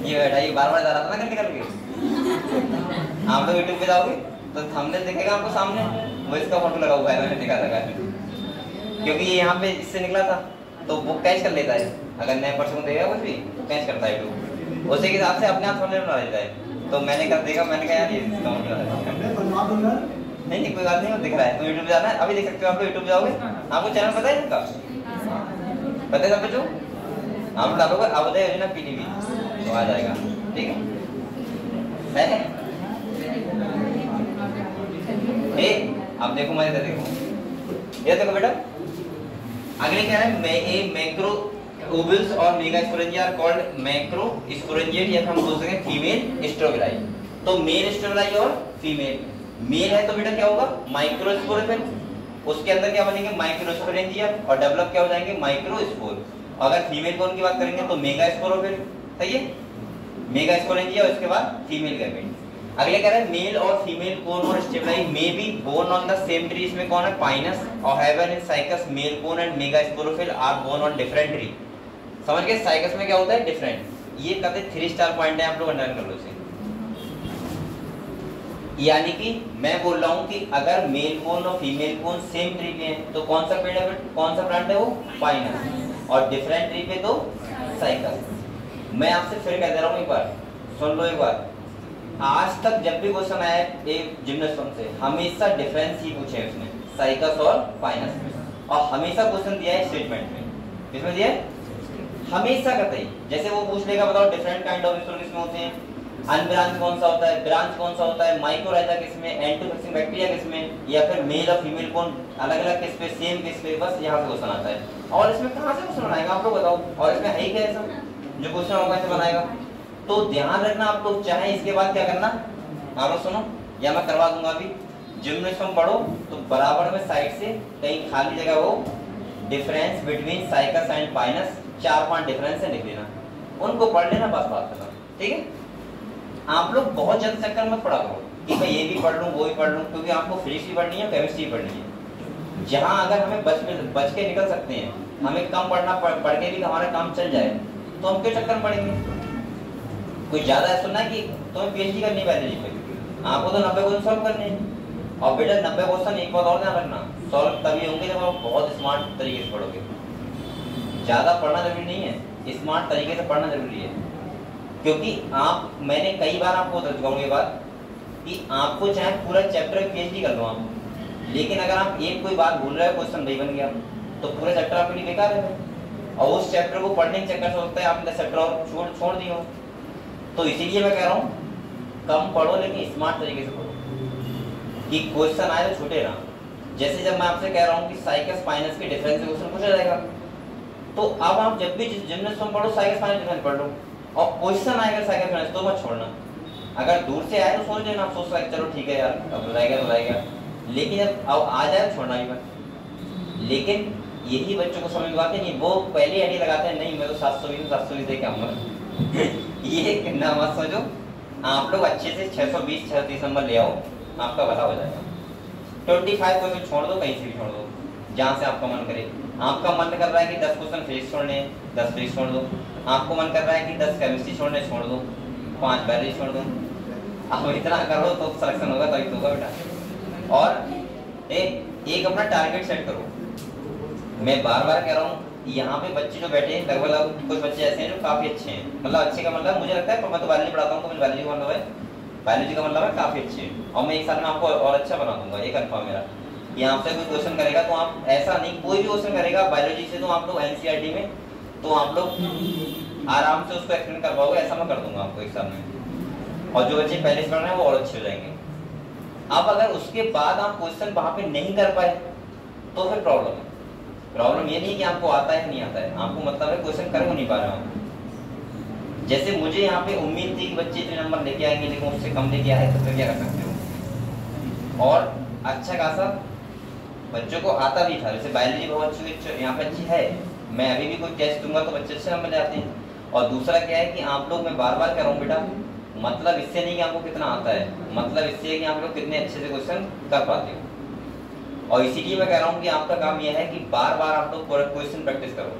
ये बेटा, ये बार बार जा रहा था ना करके, आप लोग यूट्यूब पे जाओगे तो थंबनेल दिखेगा आपको सामने, वो इसका फोटो लगा हुआ है, मैंने देखा था, क्योंकि ये यहाँ पे इससे निकला था तो वो कैच कर लेता है, अगर नए पर्सन को देगा कुछ भी तो कैच करता है यूट्यूब, उसी के हिसाब से अपने आप थंबनेल बना लेता है। तो मैंने कर देगा, मैंने कहा यार ये डिस्काउंट नहीं नहीं कोई बात नहीं, वो दिख रहा है। तो यूट्यूब जाना है, अभी देख सकते हो आप लोग, यूट्यूब जाओगे, आपको चैनल पता है इनका, पता है सब बच्चों, आप डालोगे अवधेय योजना पीडीवी तो आ जाएगा, ठीक है। अब देखो मैं इधर देखो, ये देखो बेटा, अगले कह रहे हैं मैक्रो ओवल्स और megasporangia are called macrosporangiate, या हम बोल सकते हैं फीमेल स्ट्रोबिलाई। तो मेल स्ट्रोबिलाई और फीमेल, मेल है तो बेटा क्या होगा माइक्रोस्पोरेफिल, उसके अंदर क्या बनेंगे माइक्रोस्पोरेंजिया, और डेवलप क्या हो जाएंगे माइक्रोस्पोर। अगर फीमेल कोन की बात करेंगे तो मेगा स्पोरोफिल, सही है, मेगा स्पोरेंजिया, उसके बाद फीमेल गैमेट। अगले कह रहे हैं मेल और फीमेल कोन और strobili may be borne on the same tree, इसमें कौन है पाइनस, और even in Cycas male cone and megasporophyll are borne on different tree. समझ गए, साइकस में क्या होता है डिफरेंट, ये कहते हैं 3 स्टार पॉइंट है, आप लोग अंडरलाइन कर लो इसे। यानी कि मैं बोल रहा हूं कि अगर मेल कोन और फीमेल कोन सेम ट्री पे हैं तो कौन सा पेड़ है, कौन सा प्लांट है वो पाइनस, और डिफरेंट ट्री पे तो साइकस। मैं आपसे फिर कह दे रहा हूं, एक बार सुन लो, एक बार आज तक जब भी क्वेश्चन आया एक जिम्नास्टिक से हमेशा डिफरेंस ही पूछे उसने साइकस और पाइनस में, और हमेशा क्वेश्चन दिया है स्टेटमेंट में, किसमें दिया है हमेशा कहते हैं। जैसे वो पूछ लेगा बताओ डिफरेंट काइंड ऑफ स्पोर किसमें होते हैं, अनब्रांच कौन सा होता है, ब्रांच कौन सा होता है, माइकोराइजा किसमें, एंटोफिक्सिंग बैक्टीरिया किसमें, या फिर मेल और फीमेल कौन अलग अलग किस पे, सेम किस पे, बस यहाँ पे क्वेश्चन आता है। और इसमें कहाँ से क्वेश्चन बनाएगा आप लोग बताओ, और इसमें है ही क्या ऐसा जो क्वेश्चन होगा ऐसे बनाएगा। तो ध्यान रखना आप लोग, चाहे इसके बाद क्या करना आप लोग सुनो, या मैं करवा दूंगा अभी, जिम्नास्टिक पढ़ो तो बराबर में साइड से कहीं खाली जगह हो difference between cycas and Pinus, 4-5 difference है लिख लेना, उनको पढ़ लेना, बस बात खत्म, ठीक है। आप लोग बहुत जल्द चक्कर मत पड़ा करो कि मैं ये भी पढ़ लूँ वो भी पढ़ लूँ, क्योंकि आपको फिजिक्स भी पढ़नी है, केमिस्ट्री पढ़नी है। जहाँ अगर हमें बच के निकल सकते हैं, हमें कम पढ़ना पढ़ के भी हमारा काम चल जाए, तो हम क्यों चक्कर पड़ेंगे। कोई ज्यादा ऐसा ना कि तुम्हें पीएचडी करनी है बायोलॉजी पे, आपको तो 90 क्वेश्चन सॉल्व करने हैं, और बेटा 90 क्वेश्चन एक बात और ध्यान रखना, सॉल्व तभी होंगे जब आप बहुत स्मार्ट तरीके से पढ़ोगे। ज्यादा पढ़ना जरूरी नहीं है, स्मार्ट तरीके से पढ़ना जरूरी है, क्योंकि आप, मैंने कई बार आपको बता चुका हूँ ये बात कि आपको चाहे पूरा चैप्टर में पीएचडी कर लो आप, लेकिन अगर आप एक कोई बात भूल रहे हो, क्वेश्चन नहीं बन गया, तो पूरा चैप्टर आपके लिए बेकार है, और उस चैप्टर को पढ़ने के चक्कर से होता है आपने चैप्टर और छोड़ दिया। तो इसीलिए मैं कह रहा हूँ कम पढ़ो लेकिन स्मार्ट तरीके से पढ़ो कि क्वेश्चन आए तो छूटे ना। जैसे जब मैं आपसे कह रहा हूँ कि साइकस पाइनस के डिफरेंस से क्वेश्चन पूछा जाएगा, तो अब आप जब भी जिम्नास्टिक पढ़ो साइकस पाइनस डिफरेंस पढ़ लो, और क्वेश्चन आएगा साइकस पाइनस तो मत छोड़ना। अगर दूर से आए तो सोच लेना, आप सोच रहे चलो ठीक है यार अब रहेगा तो रहेगा, लेकिन जब अब आ जाए तो छोड़ना ही मत। लेकिन यही बच्चों को समझ में आती नहीं, वो पहले आईडी लगाते हैं, नहीं मैं तो 720 दे के आऊँगा ये कितना मत सोचो, आप लोग अच्छे से 620-630 नंबर ले आओ, आपका भला हो जाएगा। 25 क्वेश्चन छोड़ दो, कहीं से भी छोड़ दो, जहाँ से आपका मन करे। आपका मन कर रहा है कि 10 क्वेश्चन फिजिक्स छोड़ने, 10 फिजिक्स छोड़ दो। आपको मन कर रहा है कि 10 केमिस्ट्री छोड़ने, छोड़ दो, 5 बायोलॉजी छोड़ दो। आप इतना करो तो सिलेक्शन होगा, तभी तो होगा बेटा। और एक अपना टारगेट सेट करो। मैं बार बार कह रहा हूँ, यहाँ पे बच्चे जो बैठे हैं लगभग कुछ बच्चे ऐसे हैं जो काफी अच्छे हैं, मतलब अच्छे का मतलब मुझे लगता है, मैं तो बायोलॉजी पढ़ाता हूँ तो मुझे बायोलॉजी का मतलब है, बायोलॉजी का मतलब है काफी अच्छे हैं, और मैं एक साल में आपको और अच्छा बना दूंगा, ये कंफर्म मेरा। यहाँ से कोई क्वेश्चन करेगा तो आप ऐसा नहीं, कोई भी क्वेश्चन करेगा बायोलॉजी से तो आप लोग एनसीईआरटी में तो आप लोग आराम से उसको एक्सप्लेन कर पाओगे, ऐसा मैं कर दूंगा आपको एक साल में। और जो बच्चे पहले से पढ़ रहे हैं वो और अच्छे हो जाएंगे। अब अगर उसके बाद आप क्वेश्चन वहां पे नहीं कर पाए तो फिर प्रॉब्लम है। प्रॉब्लम ये नहीं कि आपको आता है नहीं आता है, आपको मतलब है क्वेश्चन कर नहीं पा रहे हो। जैसे मुझे यहाँ पे उम्मीद थी कि बच्चे इतने नंबर लेके आएंगे, लेकिन उससे कम लेके आए तो फिर क्या कर सकते हो। और अच्छा खासा बच्चों को आता भी था, जैसे बायोलॉजी बहुत अच्छी यहाँ पे अच्छी है, मैं अभी भी कोई टेस्ट दूंगा तो बच्चे अच्छे नंबर ले आते हैं। और दूसरा क्या है कि आप लोग, मैं बार बार कह रहा हूँ बेटा, मतलब इससे नहीं कि आपको कितना आता है, मतलब इससे है कि आप लोग कितने अच्छे से क्वेश्चन कर पाते हो। और इसीलिए मैं कह रहा हूँ कि आपका काम यह है कि बार बार आप लोग क्वेश्चन प्रैक्टिस करो,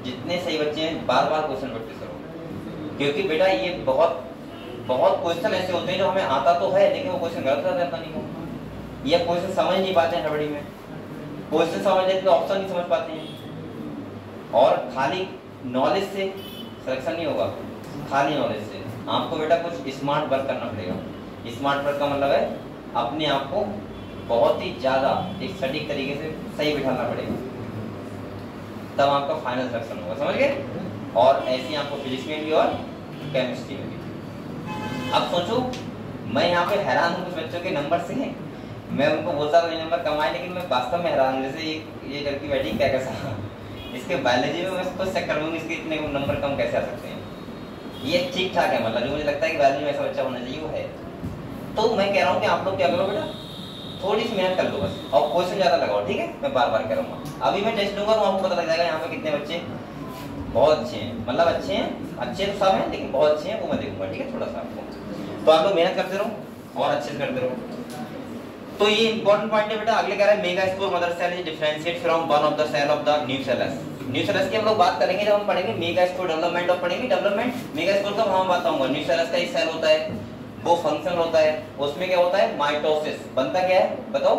जितने सही बच्चे हैं बार बार क्वेश्चन प्रैक्टिस करो, क्योंकि बेटा ये बहुत क्वेश्चन ऐसे होते हैं जो हमें आता तो है लेकिन वो क्वेश्चन गलत आ जाता नहीं हो, या क्वेश्चन समझ नहीं पाते हैं हड़बड़ी में, क्वेश्चन समझ लेते तो ऑप्शन नहीं समझ पाते हैं। और खाली नॉलेज से सिलेक्शन नहीं होगा, खाली नॉलेज से आपको बेटा कुछ स्मार्ट वर्क करना पड़ेगा। स्मार्ट वर्क का मतलब है अपने आप को बहुत ही ज़्यादा एक सटीक तरीके से सही बिठाना पड़ेगा, तब आपका फाइनल सिलेक्शन होगा, समझ गए? और ऐसे ही आपको फिजिक्स में भी और केमिस्ट्री में भी। अब सोचो, मैं यहाँ पे हैरान हूँ कुछ बच्चों के नंबर से हैं, मैं उनको बोलता था ये नंबर कमाए, लेकिन मैं वास्तव में हैरान हूँ। जैसे ये लड़की बैठी क्या कैसा, इसके बायोलॉजी में मैं इसको चेक कर लूँगी इसके इतने नंबर कम कैसे आ सकते हैं। ये ठीक ठाक है, मतलब जो मुझे लगता है कि बायोलॉजी में ऐसा बच्चा होना चाहिए वो है। तो मैं कह रहा हूँ कि आप लोग क्या करो बेटा, थोड़ी सी मेहनत कर लो बस, और क्वेश्चन ज़्यादा लगाओ, ठीक है? मैं बार बार कह रहा हूँ, अभी मैं टेस्ट लूँगा तो आपको पता लग जाएगा यहाँ पे कितने बच्चे बहुत अच्छे हैं, मतलब अच्छे हैं, अच्छे तो सब हैं लेकिन बहुत अच्छे हैं, वो मैं देखूंगा, ठीक है? थोड़ा सा आपको, तो आप लोग मेहनत करते रहो और अच्छे से करते रहो। तो ये इंपॉर्टेंट पॉइंट है बेटा। अगले कह रहा है megaspore mother cell is differentiate from one of the cell of the nucleus. Nucleus की हम लोग बात करेंगे जब हम पढ़ेंगे मेगा स्पोर डेवलपमेंट, और पढ़ेंगे डेवलपमेंट मेगा स्पोर का हम बताऊंगा। न्यूक्लियस का एक सेल होता है, वो फंक्शन होता है, उसमें क्या होता है माइटोसिस, बनता क्या है बताओ?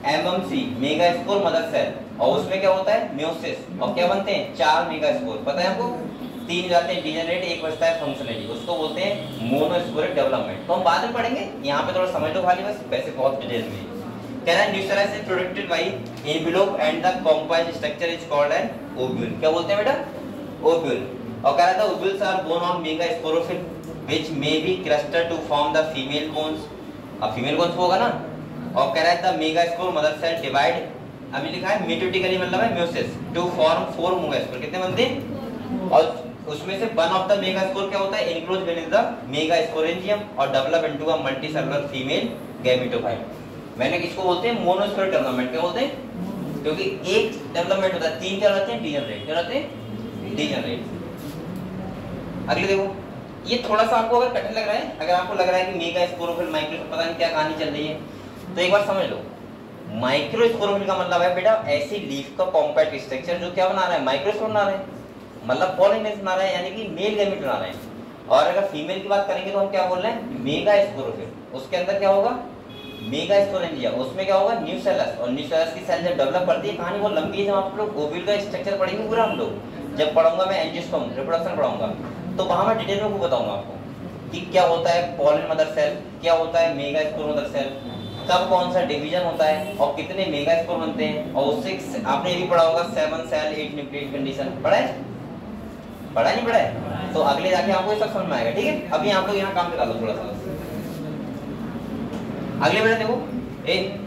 MMC megaspore mother cell, और उसमें क्या होता है म्योसिस, और क्या बनते हैं 4 मेगा स्पोर, पता है आपको? 3 जाते हैं डीजेनरेट, एक बचता है फंक्शनली, उसको बोलते हैं मोनोस्पोरिक डेवलपमेंट। तो हम बाद में पढ़ेंगे, यहाँ पे थोड़ा समझ लो खाली बस, वैसे बहुत डिटेल में। कह रहा है nucleus is protected by envelope and the compound structure is called an ovule. क्या बोलते हैं बेटा? ओव्यूल। और कह रहा था ovules are borne on megasporophyll which may be cluster to form the female cones. अब फीमेल कोन्स होगा ना। और कह रहा है the megaspore mother cell divide, अभी लिखा है मिटोटिकली मतलब है meiosis, to form 4 megaspore. कितने बनते हैं? और उसमें से one of the megaspore क्या होता है enclose with the megasporangium और develop into a multicellular female gametophyte. मैंने किसको बोलते हैं? Monosporic development. क्या बोलते हैं? क्योंकि एक डेवलपमेंट होता है, 3 क्या रहते हैं? डीजेनरेट। क्या रहते हैं? डीजेनरेट। अगले देखो, ये थोड़ा सा आपको अगर कठिन लग रहा है, अगर आपको लग रहा है कि मेगा स्पोरोफिल माइक्रोस्पोर पता नहीं क्या कहानी चल रही है, तो एक बार समझ लो। माइक्रोस्पोरोफिल का मतलब है बेटा ऐसी लीफ का कॉम्पैक्ट स्ट्रक्चर जो क्या बना रहा है? माइक्रोस्पोर बना रहा है, मतलब पॉलिनेज बना रहा है, यानी कि मेल गैमेट बना रहे हैं। और अगर फीमेल की बात करेंगे तो हम क्या बोल रहे हैं? Mega sporophyll. उसके अंदर क्या होगा? मेगा स्पोरेंजिया, उसमें क्या होगा? न्यूक्लियस। और न्यूक्लियस की सेल जब डेवलप करती है, कहानी बहुत लंबी है, जब आप लोग ओव्यूल का स्ट्रक्चर पढ़ेंगे पूरा हम लोग, जब पढ़ाऊंगा मैं एंजियोस्पर्म रिप्रोडक्शन पढ़ाऊंगा, तो वहां मैं डिटेल में बताऊंगा आपको कि क्या होता है पॉलन मदर सेल, क्या होता है मेगा स्पोर मदर सेल, कब कौन सा डिवीजन होता है और कितने मेगा स्पोर बनते हैं। और उससे आपने ये भी पढ़ा होगा 7 सेल 8 न्यूक्लियस कंडीशन, पढ़ा है? पढ़ा नहीं पढ़ा है? तो अगले जाके आपको ये सब समझ में आएगा, ठीक है? अभी आप लोग यहाँ काम पे डालो थोड़ा सा। अगले बेटा देखो,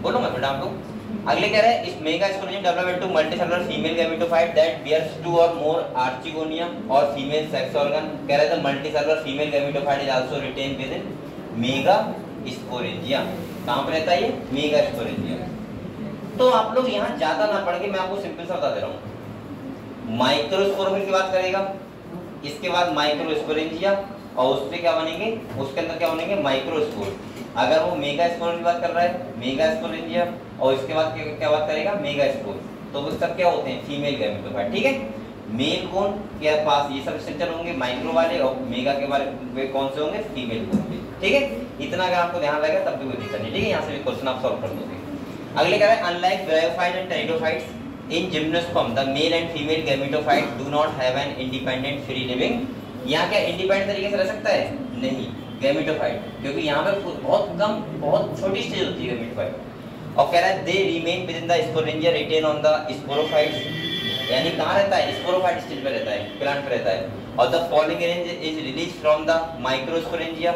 बोलो मत बेटा आप लोग। अगले कह रहे हैं इस megasporangium develop into multicellular female gametophyte that bears 2 और मोर आर्चिगोनिया और फीमेल सेक्स ऑर्गन। कह रहे थे multicellular female gametophyte is also retain within megasporangium. कहां पे रहता है ये? Megasporangium. तो आप लोग यहाँ ज्यादा ना पढ़ के मैं आपको सिंपल सा बता दे रहा हूँ। माइक्रोस्पोरोफिल की बात करेगा, इसके बाद माइक्रोस्पोरेंजिया, और उससे क्या बनेंगे? उसके अंदर क्या बनेंगे? माइक्रोस्पोर। अगर वो मेगा स्पोर की बात कर रहा है, मेगा स्पोरेंजिया, और इसके बाद क्या बात करेगा? मेगा स्पोर, तो वो सब क्या होते हैं? फीमेल गैमेटोफाइट, ठीक है? मेल कोन के पास ये सब स्ट्रक्चर होंगे माइक्रो वाले, और मेगा के बारे वे कौन से होंगे? फीमेल कोन के, ठीक है? इतना अगर आपको ध्यान रहेगा तब भी कोई दिक्कत नहीं, ठीक है? यहाँ से भी क्वेश्चन आप सॉल्व कर दोगे। अगले कह रहे हैं unlike bryophyte and pteridophytes in gymnosperm the mail and female gametophyte do not have an independent free living. यहाँ क्या इंडिपेंडेंट तरीके से रह सकता है? नहीं, गैमेटोफाइट, क्योंकि यहाँ पे बहुत कम, बहुत छोटी स्टेज होती है गैमेटोफाइट। और कह रहा है they remain within the sporangia retain on the sporophytes, यानी कहाँ रहता है? स्पोरोफाइट स्टेज पे रहता है, प्लांट पे रहता है। और द फॉलोइंग रेंज is release from the microsporangia,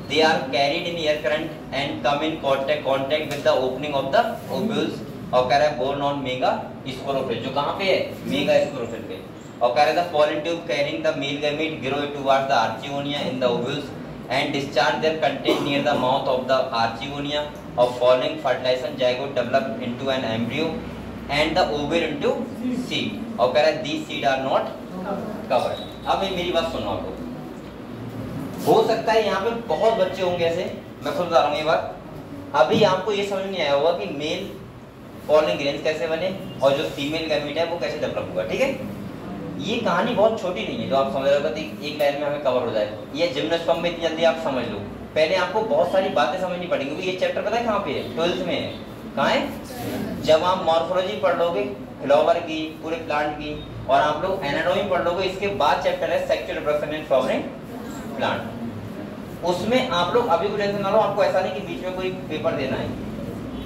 they are carried in air current and come in contact with the opening of the ovules. और कह रहा है बोर्न ऑन मेगा स्पोरोफिल, जो कहाँ पे है? मेगा स्पोरोफिल पे। और कह रहा है the pollen tube carrying the male gamete grow towards the archegonia in the ovules and discharge their content near the mouth of the archegonia of following fertilization zygote develop into an embryo and the ovule into seed। और कह रहा है these seed are not covered। अब मेरी बात सुनो आप लोग, हो सकता है यहाँ पे बहुत बच्चे होंगे ऐसे, मैं खुद बता रहा हूँ ये बात, अभी आपको ये समझ नहीं आया होगा कि मेल पॉलन ग्रेन्स कैसे बने और जो फीमेल गैमेट है वो कैसे डेवलप हुआ, ठीक है? ये कहानी बहुत छोटी नहीं है, जो आप समझ रहे हो एक लाइन में हमें कवर हो जाए। ये जिम्नोस्पर्म में इतनी जल्दी आप समझ लो, पहले आपको बहुत सारी बातें समझनी पड़ेंगी, क्योंकि ये चैप्टर पता है कहाँ पे है? 12th में है। कहाँ है? जब आप मॉर्फोलॉजी पढ़ लोगे फ्लावर की, पूरे प्लांट की, और आप लोग एनाटॉमी पढ़ लोगे, इसके बाद चैप्टर है sexual reproduction in flowering plant. उसमें आप लोग अभी कोई टेंशन ना लो, आपको ऐसा नहीं कि बीच में कोई पेपर देना है।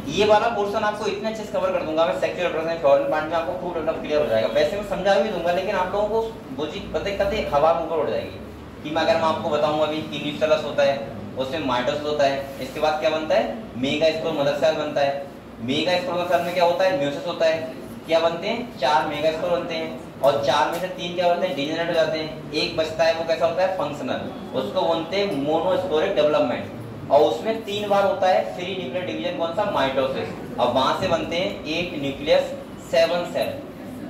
ये वाला पोर्शन आपको इतने अच्छे से कवर कर दूंगा मैं, सेक्सुअल रिप्रोडक्शन फ्लोरल पार्ट में आपको खूब डेवलप क्लियर हो जाएगा। वैसे मैं समझा भी दूंगा, लेकिन आप लोगों को वो चीज पता करते हवा में ऊपर उड़ जाएगी कि मैं अगर मैं आपको बताऊंगा अभी कि न्यूक्लियस होता है, उसमें माइटोसिस होता है, इसके बाद क्या बनता है, मेगा स्पोर मदर सेल बनता है। मेगा स्पोर मदर सेल में क्या होता है, म्यूसिस होता है। क्या बनते हैं, 4 मेगा स्पोर बनते हैं, और 4 में से 3 क्या बनते हैं, डीजेनरेट हो जाते हैं। एक बचता है, वो कैसा होता है, फंक्शनल, उसको बोलते हैं मोनोस्पोरिक डेवलपमेंट। और उसमें 3 बार होता है फ्री न्यूक्लियर डिवीजन, कौन सा, माइटोसिस। और वहां से बनते हैं 8 न्यूक्लियस 7 सेल।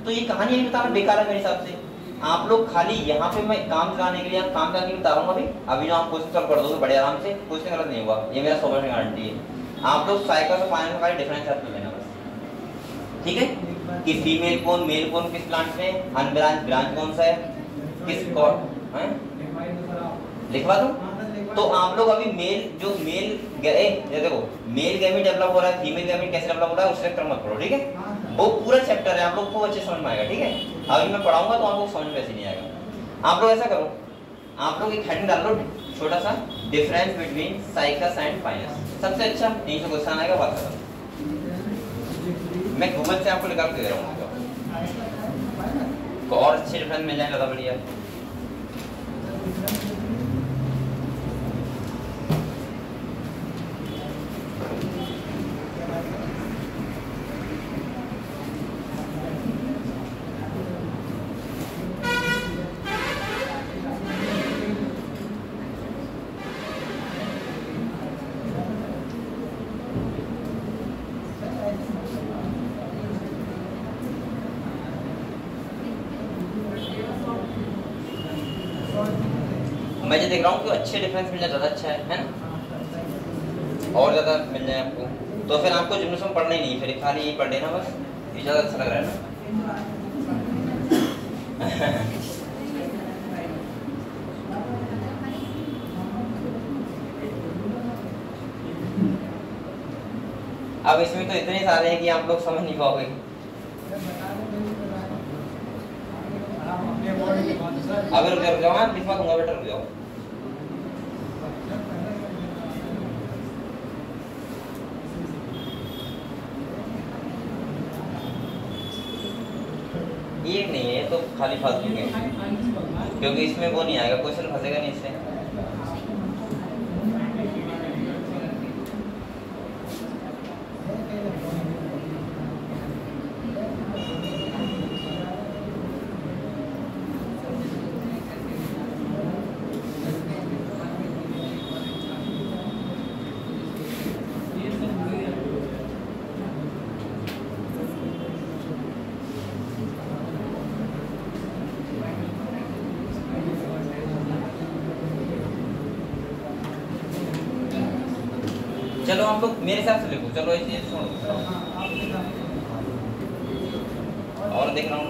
तो ये कहानी नहीं बताना बेकार है मेरे हिसाब से। आप लोग खाली यहाँ पे मैं काम चलाने के लिए काम करने के लिए बता रहा हूँ अभी जो आप क्वेश्चन सॉल्व कर दोगे बड़े आराम से, कुछ गलत नहीं हुआ, ये मेरा 100% गारंटी है। आप लोग साइकिल और फाइनल का डिफरेंस याद कर लेना बस, ठीक है, कि फीमेल कौन मेल कौन किस प्लांट में, अनब्रांच ब्रांच कौन सा है, किस कौन है, लिखवा दो। तो आप लोग अभी मेल जो मेल देखो मेल गैमेट डेवलप हो रहा है, फीमेल गैमेट कैसे डेवलप हो रहा है, उससे क्रम मत पढ़ो, ठीक है। वो पूरा चैप्टर है, आप लोग को अच्छे समझ में आएगा, ठीक है। अभी मैं पढ़ाऊंगा तो आपको समझ में वैसे नहीं आएगा। आप लोग ऐसा करो, आप लोग एक हेडिंग डाल लो छोटा सा, difference between cycas and fineness. सबसे अच्छा यहीं से क्वेश्चन आएगा, बात करो। मैं गूगल से आपको निकाल के दे रहा हूँ, और अच्छे डिफरेंस मिल जाए ज़्यादा बढ़िया। मैं जो देख रहा हूँ कि अच्छे डिफरेंस मिल जाए ज़्यादा अच्छा है ना, और ज़्यादा मिल जाए आपको, तो फिर आपको जिम्नासियम पढ़ना ही नहीं, फिर खाली यही पढ़ लेना बस, ये ज़्यादा अच्छा लग रहा है ना। अब इसमें तो इतने सारे हैं कि आप लोग समझ नहीं पाओगे। अभी रुक जाओ, मैं लिखवा दूंगा, बेटा रुक जाओ। ये नहीं है, तो खाली फालतू के, क्योंकि इसमें वो नहीं आएगा, क्वेश्चन फंसेगा नहीं इससे। चलो आप लोग मेरे हिसाब से लिखो, चलो ये सुनो और देख रहा हूँ।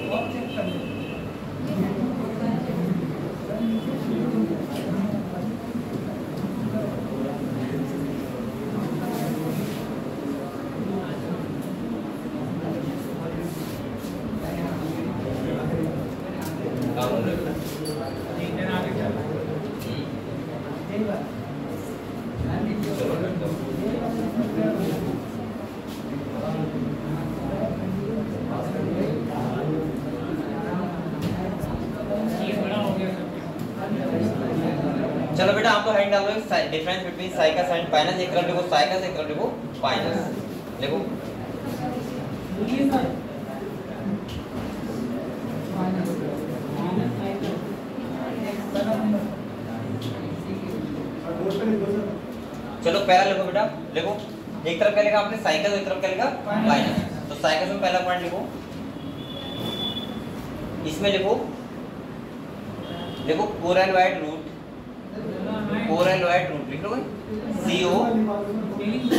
चलो बेटा आपको हेडिंग डाल दो, difference between cycas and fineness. एक तरफ लिखो साइकस, एक तरफ लिखो फाइनस, लिखो। चलो पहला लिखो बेटा, लिखो। एक तरफ क्या लिखा आपने, साइकस, एक तरफ क्या लिखा, फाइनस। तो साइकस में पहला पॉइंट लिखो, इसमें लिखो देखो coralloid root, coralloid root लिख लो CO।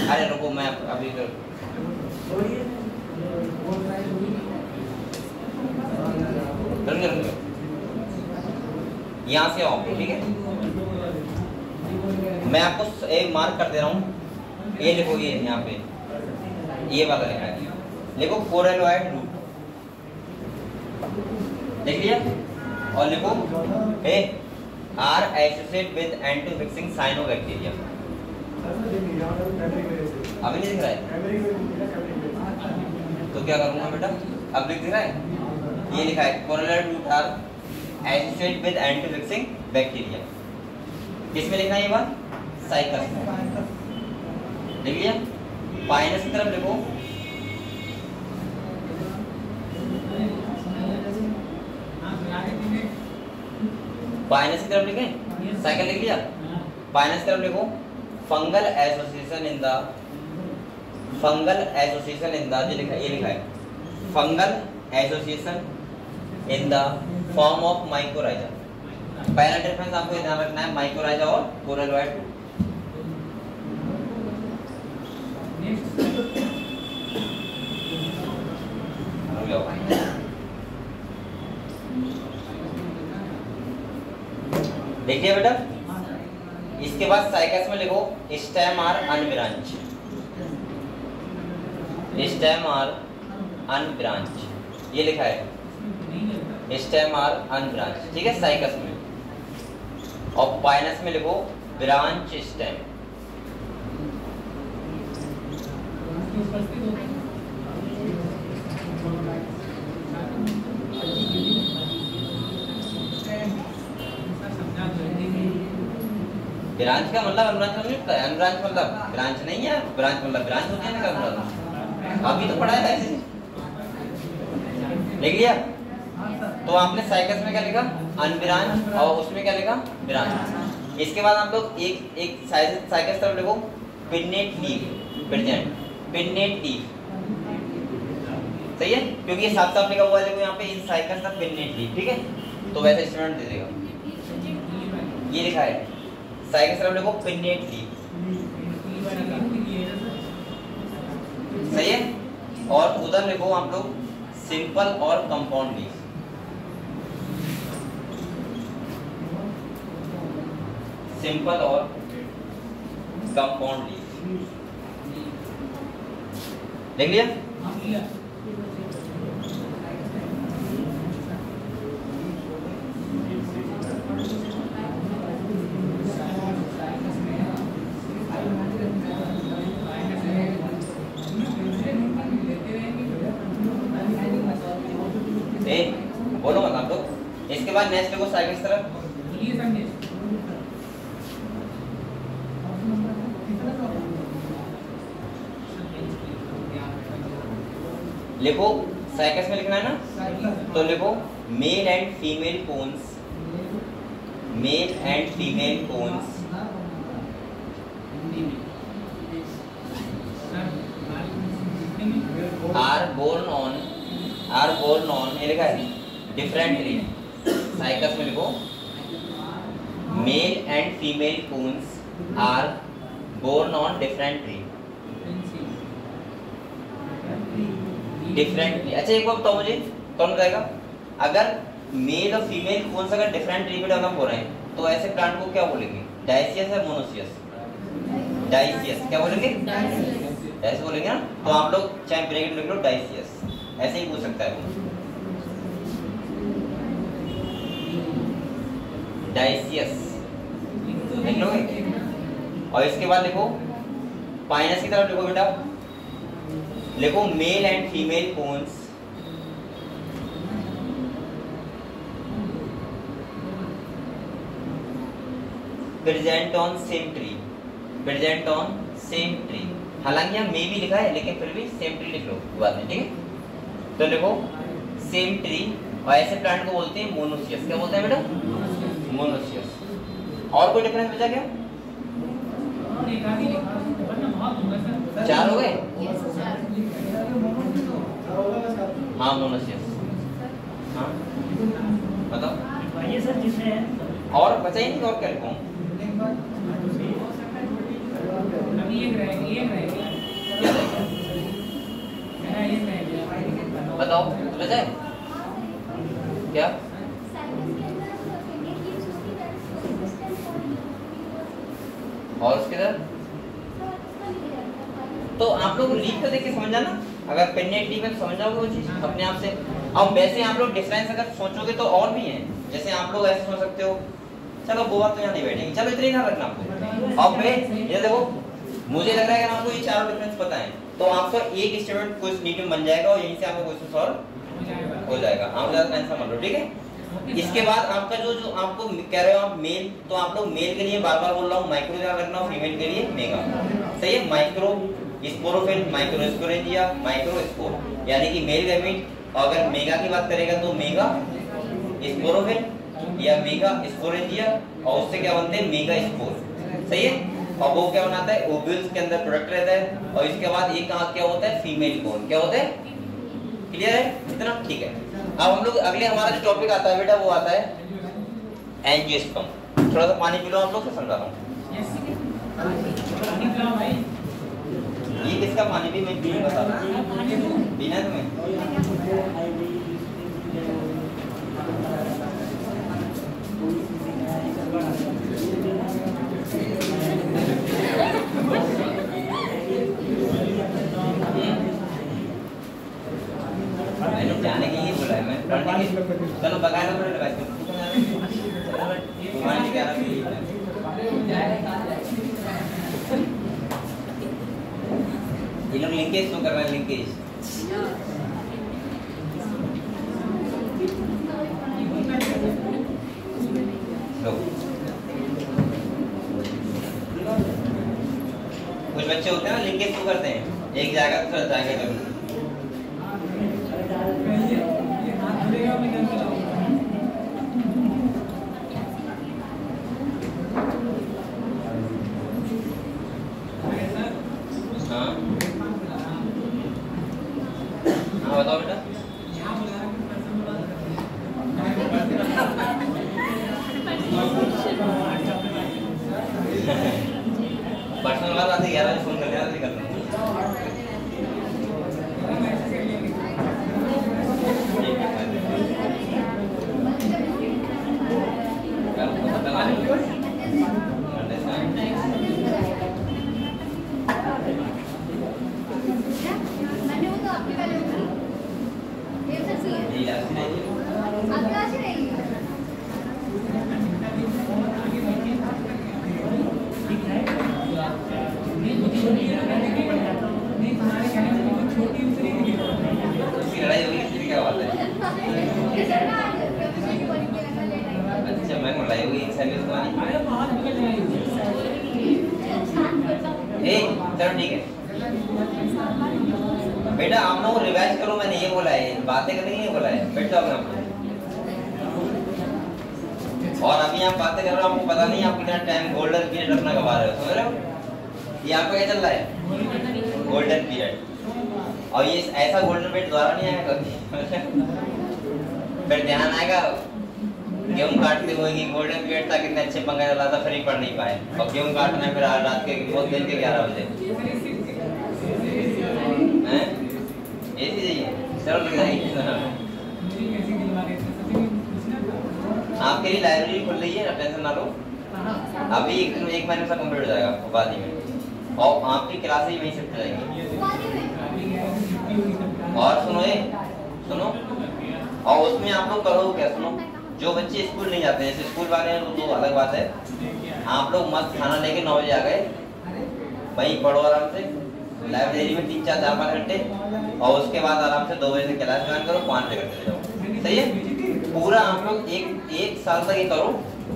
अरे रुको मैं अभी यहाँ से आओ, ठीक है। मैं आपको एक मार्क कर दे रहा हूँ, ये लिखो, ये यहाँ पे ये वाला लिखा है, लिखो कोरल वाइट रूट, लिख लिया। और लिखो are associate with anti fixing cyanobacteria. अभी नहीं दिख रहा है तो क्या करूंगा बेटा, अब लिख रहा है, ये लिखा है coralloid root are associate with anti fixing bacteria. किसमें लिखना है ये बात, साइकस में। लिख लिया, पाइनस की तरफ लिखो, पाइनस की तरफ लिखें, साइकिल लिख लिया, पाइनस की तरफ लिखो, फंगल एसोसिएशन इन द जो लिखा ये लिखा है fungal association in the form of mycorrhiza. पहला डिफरेंस आपको ध्यान रखना है, माइकोराइजा और कोरलोइड। देखिए बेटा, इसके बाद साइकस में लिखो stem are unbranch, stem are unbranch, ये लिखा है स्टेम आर अनब्रांच, ठीक है साइकस में। और पाइनस में लिखो ब्रांच स्टेम। ब्रांच का मतलब अनब्रांच नहीं होता है, अनब्रांच मतलब ब्रांच नहीं है, ब्रांच मतलब ब्रांच होता है ना, अभी तो पढ़ा है ऐसे। लिख लिया, तो आपने साइकस में क्या लिखा, अनब्रांच, और उसमें क्या लिखा, ब्रांच। इसके बाद आप लोग एक साइकस तरफ लिखो pennate leaf, present pennate leaf, सही है, क्योंकि ये साफ साफ लिखा हुआ है, देखो यहाँ पे इन साइकस का पिन्नेट लीफ, ठीक है, तो वैसे स्टूडेंट दे देगा, ये लिखा है साइकस तरफ लिखो पिन्नेट लीफ, सही है। और उधर लिखो आप लोग सिंपल और कंपाउंड लीफ, सिंपल और कंपाउंड लीफ, देख लिया। बोलो मत आप लोग। इसके बाद नेक्स्ट लिखो साइकस तरफ, लिखो साइकस में लिखना है ना, तो लिखो male and female cones, male and female cones are borne on, ये लिखा है डिफरेंटली। साइकस में लिखो male and female cones are borne on differently, differently. अच्छा एक बात बताओ मुझे, कौन बताएगा, अगर मेल और फीमेल कोन्स अगर डिफरेंट ट्री पे डेवलप हो रहे हैं तो ऐसे प्लांट को क्या बोलेंगे, डायसियस या मोनोसियस, डायसियस, क्या बोलेंगे, डायसियस बोलेंगे ना, तो आप लोग चाहे ब्रैकेट लिख लो डायसियस, ऐसे ही पूछ सकता है वो, डायसियस लिख लोगे। और इसके बाद लिखो पाइनस की तरफ लिखो बेटा, लिखो male and female cones present on same tree, present on same tree. हालांकि यहाँ मे भी लिखा है लेकिन फिर भी सेम ट्री लिख लो बाद में, ठीक है। तो लिखो सेम ट्री, और ऐसे प्लांट को बोलते हैं मोनोसियस, क्या बोलते हैं बेटा, मोनोसियस। और कोई डिफरेंस बचा क्या, चार हो गए, हाँ मोनोसियस, हाँ बताओ ये सर जिसमें और बचा ही नहीं, और क्या लिखूं, अभी एक रहेगा बताओ बचा है क्या, और उसके बाद तो आप लोग लीफ को देख के समझ जाना, अगर पिन्नेट लीफ में समझ जाओगे वो चीज अपने आप से। अब वैसे आप लोग डिफरेंस अगर सोचोगे तो और भी हैं, जैसे आप लोग ऐसे सोच सकते हो चलो वो बात तो यहाँ नहीं बैठेगी, चलो इतना ही ध्यान रखना आपको। अब मैं ये देखो, मुझे लग रहा है कि आपको ये चारों डिफरेंस पता है, तो आपका एक स्टेटमेंट कुछ नीचे बन जाएगा और यहीं से आपका क्वेश्चन सॉल्व हो जाएगा। आप ज्यादा आंसर मान लो, ठीक है। इसके बाद आपका जो आपको कह रहे हो आप मेल, तो आप लोग मेल के लिए बार बार बोल रहा हूँ माइक्रो ध्यान रखना, फीमेल के लिए मेगा, सही है। Micro sporophyll, micro sporangia, micro spore, यानी कि मेल गैमीट। अगर मेगा की बात करेगा तो मेगा स्पोरोफिल या मेगा स्पोरेंजिया, और उससे क्या बनते हैं मेगा स्पोर, सही है। और वो क्या बनाता है, ओव्यूल्स के अंदर प्रोडक्ट रहता है, और इसके बाद एक कहाँ क्या होता है, फीमेल कोन क्या होता है, क्लियर है इतना, ठीक है। अब हम लोग अगले हमारा जो टॉपिक आता है बेटा वो आता है एंजियोस्पर्म। थोड़ा सा पानी पी लो आप लोग, से समझा रहा हूँ। ये किसका पानी भी मैं पीने बता रहा हूँ, पीना है तुम्हें। जाने के लिए बोला है मैं, पढ़ने के, चलो बगाना पड़ेगा भाई, ये लोग लिंकेज तो कर रहे हैं, लिंकेज कुछ बच्चे होते हैं ना लिंकेज तो करते हैं, एक जाएगा तो जाएगा कभी। बताओ बेटा। पर्सनल बात आती 11 बजे फोन कर लेना, कर लेना। अच्छा मैं लड़ाई हुई सर्विस चलो ठीक है बेटा, आप लोग रिवाइज करो, मैंने ये बोला है, बातें करने के लिए बोला है, बैठ जाओ आप। और अभी आप बातें कर रहे हो, आपको पता नहीं आप कितना टाइम गोल्डन पीरियड रखना गवा रहे हो, समझ रहे हो। ये आपका क्या चल रहा है, गोल्डन पीरियड, और ये ऐसा गोल्डन पीरियड दोबारा नहीं आएगा कभी। फिर ध्यान आएगा गेहूं काटते हुए कि गोल्डन पीरियड था, कितने अच्छे पंखा चला था, फ्री पढ़ नहीं पाए, और गेहूं काटना है फिर रात के बहुत दिन के 11 बजे हैं, ये चीज़ चलो लग जाएगी। आपके लिए लाइब्रेरी खुल रही है, टेंशन ना लो, अभी एक महीने से कंप्लीट हो जाएगा आपको बाद में, और आपकी क्लासें वहीं शिफ्ट हो जाएंगी। और सुनो, और उसमें आप लोग करो क्या, सुनो, जो बच्चे स्कूल नहीं जाते हैं, जैसे स्कूल वाले हैं तो अलग बात है, आप लोग मस्त खाना लेके 9 बजे आ गए, वहीं पढ़ो आराम से लाइब्रेरी में 3-4-5 घंटे, और उसके बाद आराम से 2 बजे से क्लास ज्वाइन करो, 5 बजे चले जाओ, सही है। पूरा आप लोग एक साल तक ये करो,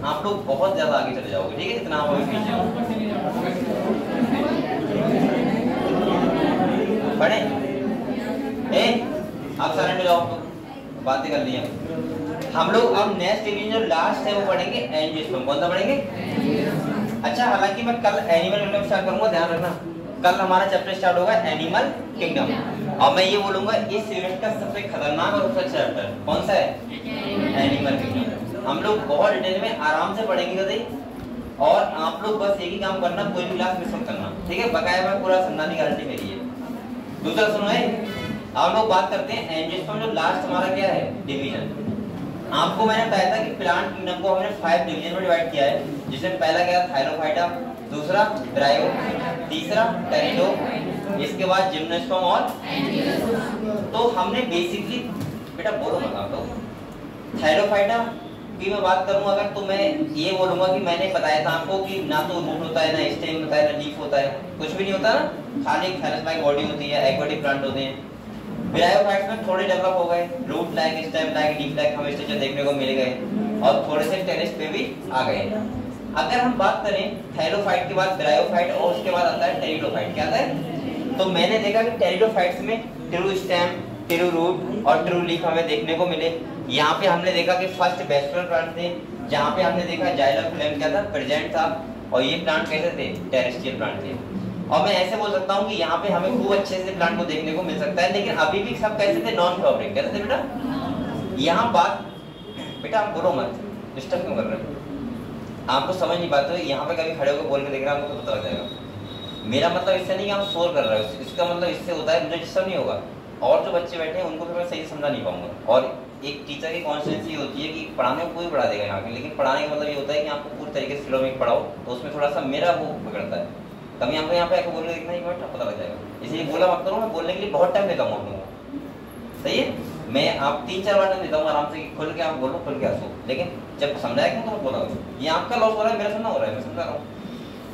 आप लोग बहुत ज्यादा आगे चले जाओगे, ठीक है। इतना आप अभी पीछे पढ़े, आप सारे जाओ, बातें कर लिया हम लोग। अब नेक्स्ट डिवीजन जो लास्ट है वो पढ़ेंगे एंजियोस्पर्म। कौन सा पढ़ेंगे? अच्छा, हालांकि मैं कल एनिमल किंगडम स्टार्ट करूंगा, ध्यान रखना, कल हमारा चैप्टर स्टार्ट होगा एनिमल किंगडम, और मैं ये बोलूंगा इस यूनिट का सबसे खतरनाक और सबसे चैप्टर कौन सा है? Animal kingdom. हम लोग बहुत डिटेल में आराम से पढ़ेंगे कभी, और आप लोग बस एक ही काम करना, कोई भी क्लास मिस मत करना, ठीक है। बकाया में पूरा समझाने की गारंटी मेरी है। दूसरा सुनो है, आप लोग बात करते हैं एंजियोस्पर्म जो लास्ट हमारा क्या है डिवीजन। आपको मैंने बताया था कि प्लांट किंगडम को हमने 5 डिवीजन में डिवाइड किया है, जिसमें पहला क्या है थायरोफाइटा, दूसरा ब्रायो, तीसरा टेरिडो, इसके बाद जिम्नोस्पर्म और तो हमने बेसिकली बेटा बोलो मत आप लोग, थायरोफाइटा की मैं बात करूं अगर, तो मैं ये बोलूंगा कि मैंने बताया था आपको कि ना तो रूट होता है, ना स्टेम होता है, ना लीफ होता है, कुछ भी नहीं होता ना, खाली थैलेसमाइक बॉडी होती है, एक्वेटिक प्लांट होते हैं। ब्रायोफाइट्स में थोड़े डेवलप हो गए, root like, stem like, leaf like हमें स्ट्रक्चर देखने को मिल गए और थोड़े से टेरेस पे भी आ गए। अगर हम बात करें थैलोफाइट के बाद ब्रायोफाइट और उसके बाद आता है टेरिडोफाइट, क्या आता है? तो मैंने देखा कि टेरिडोफाइट्स में ट्रू स्टेम, ट्रू रूट और ट्रू लीफ हमें देखने को मिले। यहाँ पे हमने देखा कि फर्स्ट वेस्कुलर प्लांट थे, जहाँ पे हमने देखा जाइलम फ्लेम क्या था, प्रेजेंट था, और ये प्लांट कैसे थे, टेरेस्ट्रियल प्लांट थे। और मैं ऐसे बोल सकता हूँ कि यहाँ पे हमें खूब अच्छे से प्लांट को देखने को मिल सकता है, लेकिन अभी भी सब कैसे थे, नॉन फ्लावरिंग, कैसे थे बेटा? यहाँ बात, बेटा आप बोलो मत, डिस्टर्ब क्यों कर रहे हो? आपको समझ नहीं पाते, यहाँ पे कभी खड़े होकर बोल के देख रहे हैं आपको तो पता लग जाएगा। मेरा मतलब इससे नहीं कि आप शोर कर रहे हो, इसका मतलब इससे होता है मुझे डिस्टर्ब नहीं होगा, और जो बच्चे बैठे हैं उनको भी मैं सही से समझा नहीं पाऊंगा। और एक टीचर की कॉन्स्टिट्यूंसी होती है कि पढ़ाने को कोई पढ़ा देगा यहाँ पे, लेकिन पढ़ाने का मतलब ये होता है कि आपको पूरी तरीके से फ्लो में पढ़ाओ, तो उसमें थोड़ा सा मेरा वो पकड़ता है। कभी आपको यहाँ पे आके बोल के देखना ही पता लग जाएगा, इसलिए बोला मत करो, मैं बोलने के लिए बहुत टाइम देता हूँ आप लोगों को, सही है? मैं आप 3-4 बार टाइम देता हूँ, आराम से खुल के आप बोलो, खुल के हंसो, लेकिन जब समझाया क्यों तो बोला, ये आपका लॉस हो रहा है, मेरा सुनना हो रहा है, मैं समझा रहा हूँ।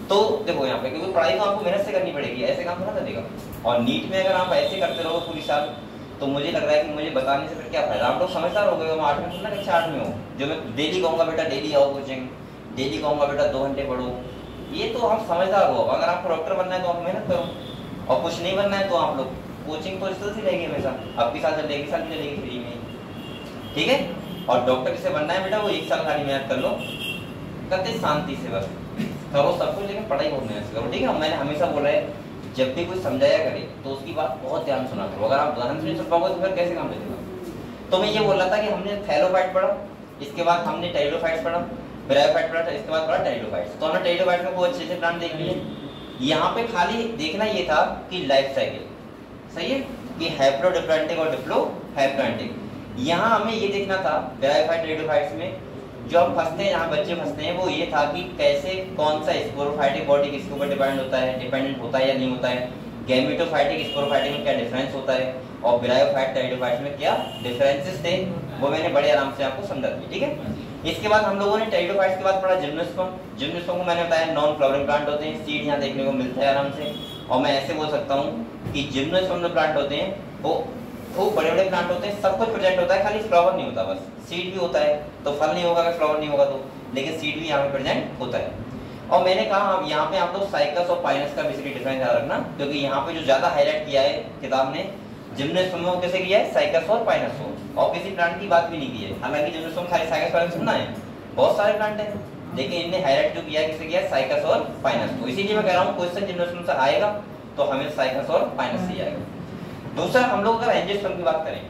तो देखो यहाँ पे, क्योंकि पढ़ाई तो आपको मेहनत से करनी पड़ेगी, ऐसे काम थोड़ा चलेगा। और नीट में अगर आप ऐसे करते रहो पूरी साल, तो मुझे लग रहा है कि मुझे बताने से फिर क्या फायदा। आप लोग समझदार हो गए हो, 8 में ना, कक्षा 8 में हो, जो मैं डेली कहूँगा बेटा डेली आओ कोचिंग, डेली कहूँगा बेटा 2 घंटे पढ़ो, ये तो आप समझदार हो। अगर आपको डॉक्टर बनना है तो आप मेहनत करो, और कुछ नहीं बनना है तो आप लोग कोचिंग तो इस तरह से रहेगी हमेशा, आपकी साल चलेगी, साल चलेगी फ्री में, ठीक है? और डॉक्टर किसे बनना है बेटा, वो 1 साल खाली मेहनत कर लो, करते शांति से बस करो सब कुछ, लेकिन पढ़ाई बहुत मेहनत से करो, ठीक है? मैंने हमेशा बोला है जब भी कोई समझाया करे तो उसकी बात बहुत ध्यान सुना करो, अगर आप ध्यान से नहीं सुन पाओगे तो फिर कैसे काम चलेगा? तो मैं ये बोल रहा था कि हमने थैलोफाइट पढ़ा, इसके बाद हमने टेरिडोफाइट्स पढ़ा, ब्रायोफाइट पढ़ा, इसके बाद पढ़ा टेरिडोफाइट्स। तो हमने टेरिडोफाइट में बहुत अच्छे से प्लांट देख लिए। यहाँ पे खाली देखना ये था कि लाइफ साइकिल सही है, कि हैप्लोडिप्लॉइडिक और डिप्लोहैप्लॉइडिक। यहाँ हमें ये देखना था ब्रायोफाइट टेरिडोफाइट्स में, जो हम फंसते हैं, यहाँ बच्चे फंसते हैं, वो ये था कि कैसे कौन सा स्पोरोफाइटिक बॉडी किसके ऊपर डिपेंड होता है, डिपेंडेंट होता है या नहीं होता है, गैमेटोफाइटिक स्पोरोफाइटिक में क्या डिफरेंस होता है, और ब्रायोफाइट टेरिडोफाइट में क्या डिफरेंसेस थे, वो मैंने बड़े आराम से आपको समझा दिया, ठीक है? इसके बाद हम लोगों ने टेरिडोफाइट्स के बाद पढ़ा जिम्नोस्पर्म। जिम्नोस्पर्म को मैंने बताया नॉन फ्लावरिंग प्लांट होते हैं, सीड यहाँ देखने को मिलता है आराम से। और मैं ऐसे बोल सकता हूँ कि जिम्नोस्पर्म जो प्लांट होते हैं वो खूब बड़े बड़े प्लांट होते हैं, सब कुछ प्रेजेंट होता है, खाली फ्लावर नहीं होता, बस सीड भी होता है, तो फल नहीं होगा अगर फ्लावर नहीं होगा तो, लेकिन सीड भी यहाँ पे प्रेजेंट होता है। और मैंने कहा यहाँ पे आप लोग साइकस और पाइनस का बेसिकली डिफरेंस याद रखना, क्योंकि यहाँ पे जो ज्यादा हाईलाइट किया है किताब ने, जिम्नोस्पर्म को कैसे किया है, साइकस और पाइनस को, और किसी प्लांट की बात भी नहीं की है। हालांकि जिम्नोस्पर्म खाली साइकस पाइनस सुनना है, बहुत सारे प्लांट है, लेकिन इनने हाईलाइट जो किया है किसे किया है, साइकस और पाइनस को। इसीलिए मैं कह रहा हूँ क्वेश्चन जिम्नोस्पर्म से आएगा तो हमें साइकस और पाइनस से आएगा। दूसरा हम लोग अगर एंजियोस्पर्म की बात करें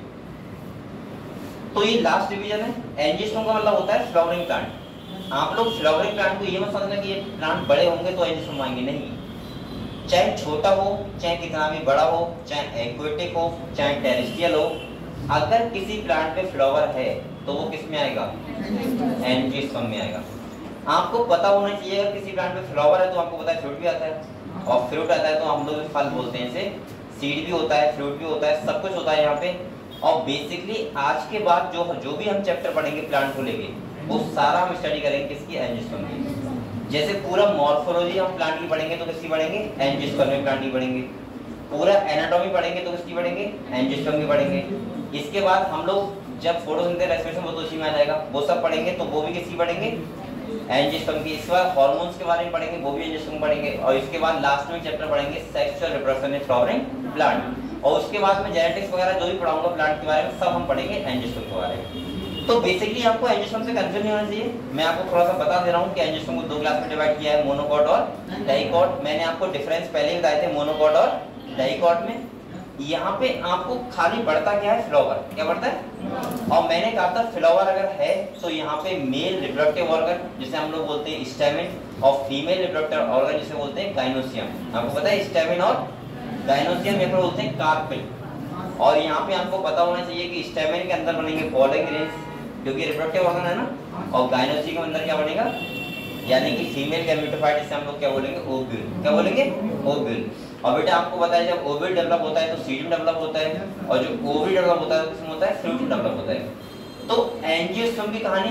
तो ये लास्ट डिवीजन है। एंजियोस्पर्म का मतलब होता है फ्लावरिंग प्लांट। आप लोग फ्लावरिंग प्लांट को ये मत समझना कि ये प्लांट बड़े होंगे तो एंजियोस्पर्म आएंगे, नहीं। चाहे छोटा हो, चाहे कितना भी बड़ा हो, चाहे एक्वेटिक हो, चाहे टेरेस्ट्रियल हो, अगर किसी प्लांट पे फ्लावर है तो वो किस में आएगा, एंजियोस्पर्म में आएगा। आपको पता होना चाहिए अगर किसी प्लांट पे फ्लावर है तो आपको पता है फ्रूट भी आता है, और फ्रूट आता है तो हम लोग फल बोलते हैं इसे, सीड भी होता है, फ्रूट भी होता है, सब कुछ होता है यहाँ पे। और बेसिकली आज के बाद जो भी हम चैप्टर पढ़ेंगे प्लांट को लेके, वो सारा हम स्टडी करेंगे किसकी, एंजियोस्पर्म की। जैसे पूरा मॉर्फोलॉजी हम प्लांट की पढ़ेंगे तो किसकी पढ़ेंगे, एंजियोस्पर्म में प्लांट की पढ़ेंगे। पूरा एनाटॉमी पढ़ेंगे तो किसकी पढ़ेंगे, एंजियोस्पर्म की पढ़ेंगे। इसके बाद हम लोग जब फोटोसिंथेसिस रेस्पिरेशन वो तो उसी में आ जाएगा, वो सब पढ़ेंगे तो वो भी किसकी पढ़ेंगे, एंजियोस्पर्म की। इसके बाद हार्मोन्स के बारे में पढ़ेंगे, वो भी एंजियोस्पर्म पढ़ेंगे। और इसके बाद लास्ट में चैप्टर पढ़ेंगे sexual reproduction in flowering plant, और उसके बाद में जेनेटिक्स वगैरह जो भी पढ़ाऊंगा प्लांट के बारे में सब हम पढ़ेंगे एंजियोस्पर्म के बारे में। तो बेसिकली आपको एंजियोस्पर्म से कंफ्यूजन नहीं होना चाहिए। मैं आपको थोड़ा सा बता दे रहा हूँ कि एंजियोस्पर्म को 2 क्लास में डिवाइड किया है, मोनोकॉट और डाइकॉट। मैंने आपको डिफरेंस पहले ही बताए थे मोनोकॉट और डाइकॉट में। यहाँ पे आपको खाली बढ़ता क्या है, फ्लावर, क्या बढ़ता है। और मैंने कहा था फ्लावर अगर है तो यहाँ पे मेल रिप्रोडक्टिव ऑर्गन जिसे हम लोग बोलते हैं स्टैमेन, और फीमेल रिप्रोडक्टिव ऑर्गन जिसे बोलते हैं गाइनोसियम। आपको पता है स्टैमेन और गाइनोसियम या फिर बोलते हैं कार्पेल। और यहाँ पे आपको पता होना चाहिए कि स्टैमेन के अंदर बनेंगे पॉलन ग्रेन्स, क्योंकि रिप्रोडक्टिव ऑर्गन है ना, और गाइनोसियम के अंदर क्या बनेगा, यानी कि फीमेल गैमेटोफाइट, जिसे हम लोग क्या बोलेंगे, ओव्यूल। क्या बोलेंगे, ओव्यूल। और बेटा आपको पता है जब ओव्यूल डेवलप होता है तो सीड डेवलप होता है, और जो ओव्यूल डेवलप होता है तो किसमें होता है, फ्रूट डेवलप होता है। तो एंजियोस्पर्म की कहानी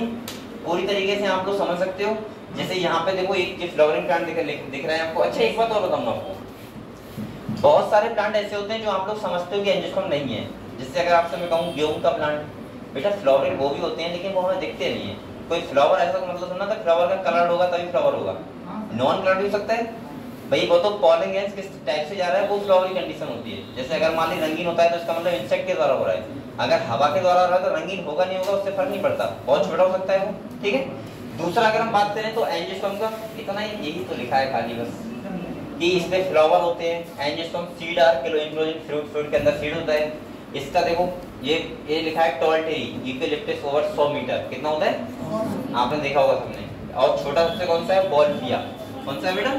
पूरी तरीके से आप लोग समझ सकते हो। जैसे यहाँ पे देखो एक फ्लावरिंग प्लांट दिख रहा है आपको। अच्छा एक बात और बताऊंगा आपको, बहुत सारे प्लांट ऐसे होते हैं जो आप लोग समझते हो कि एंजियोस्पर्म नहीं है। जिससे अगर आपसे मैं कहूँ गेहूं का प्लांट, बेटा फ्लावरिंग वो भी होते हैं लेकिन वो हमें दिखते नहीं है। कोई फ्लावर ऐसा मतलब सुना था फ्लावर का कलर होगा तभी फ्लावर होगा, नॉन कलर भी हो सकता है भाई। वो तो पॉलन ग्लैंड किस टाइप से जा रहा है वो फ्लावर की कंडीशन होती है। जैसे अगर मान ली रंगीन होता है तो इसका मतलब इंसेक्ट के द्वारा हो रहा है, अगर हवा के द्वारा हो रहा है तो रंगीन होगा नहीं होगा उससे फर्क नहीं पड़ता, बहुत छोटा हो सकता है वो, ठीक है। दूसरा अगर हम बात करें तो एंजियोस्पर्म का इतना ही, यही तो लिखा है खाली बस कि इसमें फ्लावर होते हैं। Angiosperm seed are enclosing fruit, fruit के अंदर सीड होता है। इसका देखो ये लिखा है tall tree eucalyptus over 100 metre, कितना होता है आपने देखा होगा सबने। और छोटा सबसे कौन सा है बॉल्फिया, कौन सा है बेटा?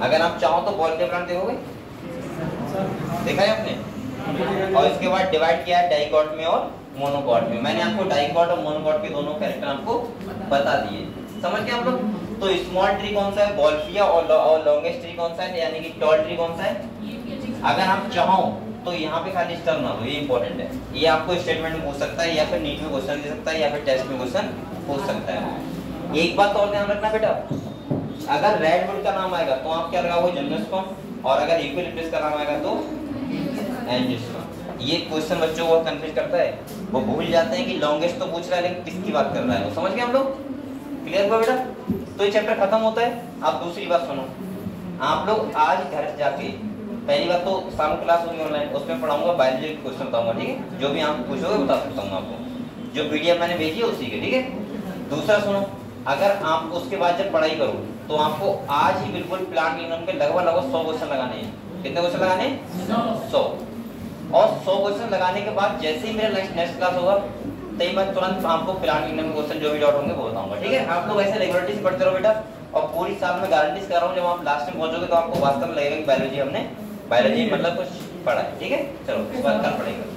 अगर आप चाहो तो बॉल्फिया प्लांट देखोगे, देखा है आपने। और इसके बाद डिवाइड किया है डाइकॉट में और मोनोकॉट में। मैंने आपको डाइकॉट और मोनोकॉट के दोनों कैरेक्टर आपको बता दिए, समझ गए आप लोग। तो स्मॉल ट्री कौन सा है बॉल्फिया, और लॉन्गेस्ट ट्री कौन सा है यानी कि टॉल ट्री कौन सा है। अगर आप चाहो तो यहाँ पे खाली स्टर ना दो, ये इंपॉर्टेंट है। ये आपको स्टेटमेंट में पूछ सकता है या फिर नीट में क्वेश्चन दे सकता है या फिर टेस्ट में क्वेश्चन पूछ सकता है। एक बात और ध्यान रखना बेटा, अगर रेडवुड का नाम आएगा तो आप क्या लगाओगे जिम्नोस्पर्म, और अगर यूकेलिप्टस का नाम आएगा तो एंजियोस्पर्म। ये क्वेश्चन बच्चों को कंफ्यूज करता है, वो भूल जाते हैं कि लॉन्गेस्ट तो पूछ रहा है लेकिन किसकी बात कर रहा है, वो समझ गए हम लोग। क्लियर हुआ बेटा? तो ये चैप्टर खत्म होता है। आप दूसरी बात सुनो, आप लोग आज घर जाके पहली बात तो शाम क्लास होगी ऑनलाइन, उसमें पढ़ाऊंगा बायोलॉजी के क्वेश्चन बताऊंगा, ठीक है। जो भी आप पूछोगे बता सकता हूँ आपको, जो पीडीएफ मैंने भेजी है उसी के, ठीक है। दूसरा सुनो, अगर आप उसके बाद जब पढ़ाई करो तो आपको आज ही बिल्कुल प्लांट किंगडम के लगभग 100 क्वेश्चन लगाने हैं। कितने क्वेश्चन लगाने हैं? 100। और 100 क्वेश्चन लगाने के बाद जैसे ही मेरा नेक्स्ट क्लास होगा तभी मैं तुरंत आपको प्लांट किंगडम के क्वेश्चन जो भी डाउट होंगे वो बताऊंगा, ठीक है। आप लोग ऐसे रेगुलरिटी से पढ़ते रहो बेटा, और पूरी साल में गारंटी कर रहा हूँ जब आप लास्ट में पहुंचोगे तो आपको वास्तव में लगेगा कि बायोलॉजी हमने बायोलॉजी मतलब कुछ पढ़ा है, ठीक है। चलो इस बात कल पढ़ेंगे।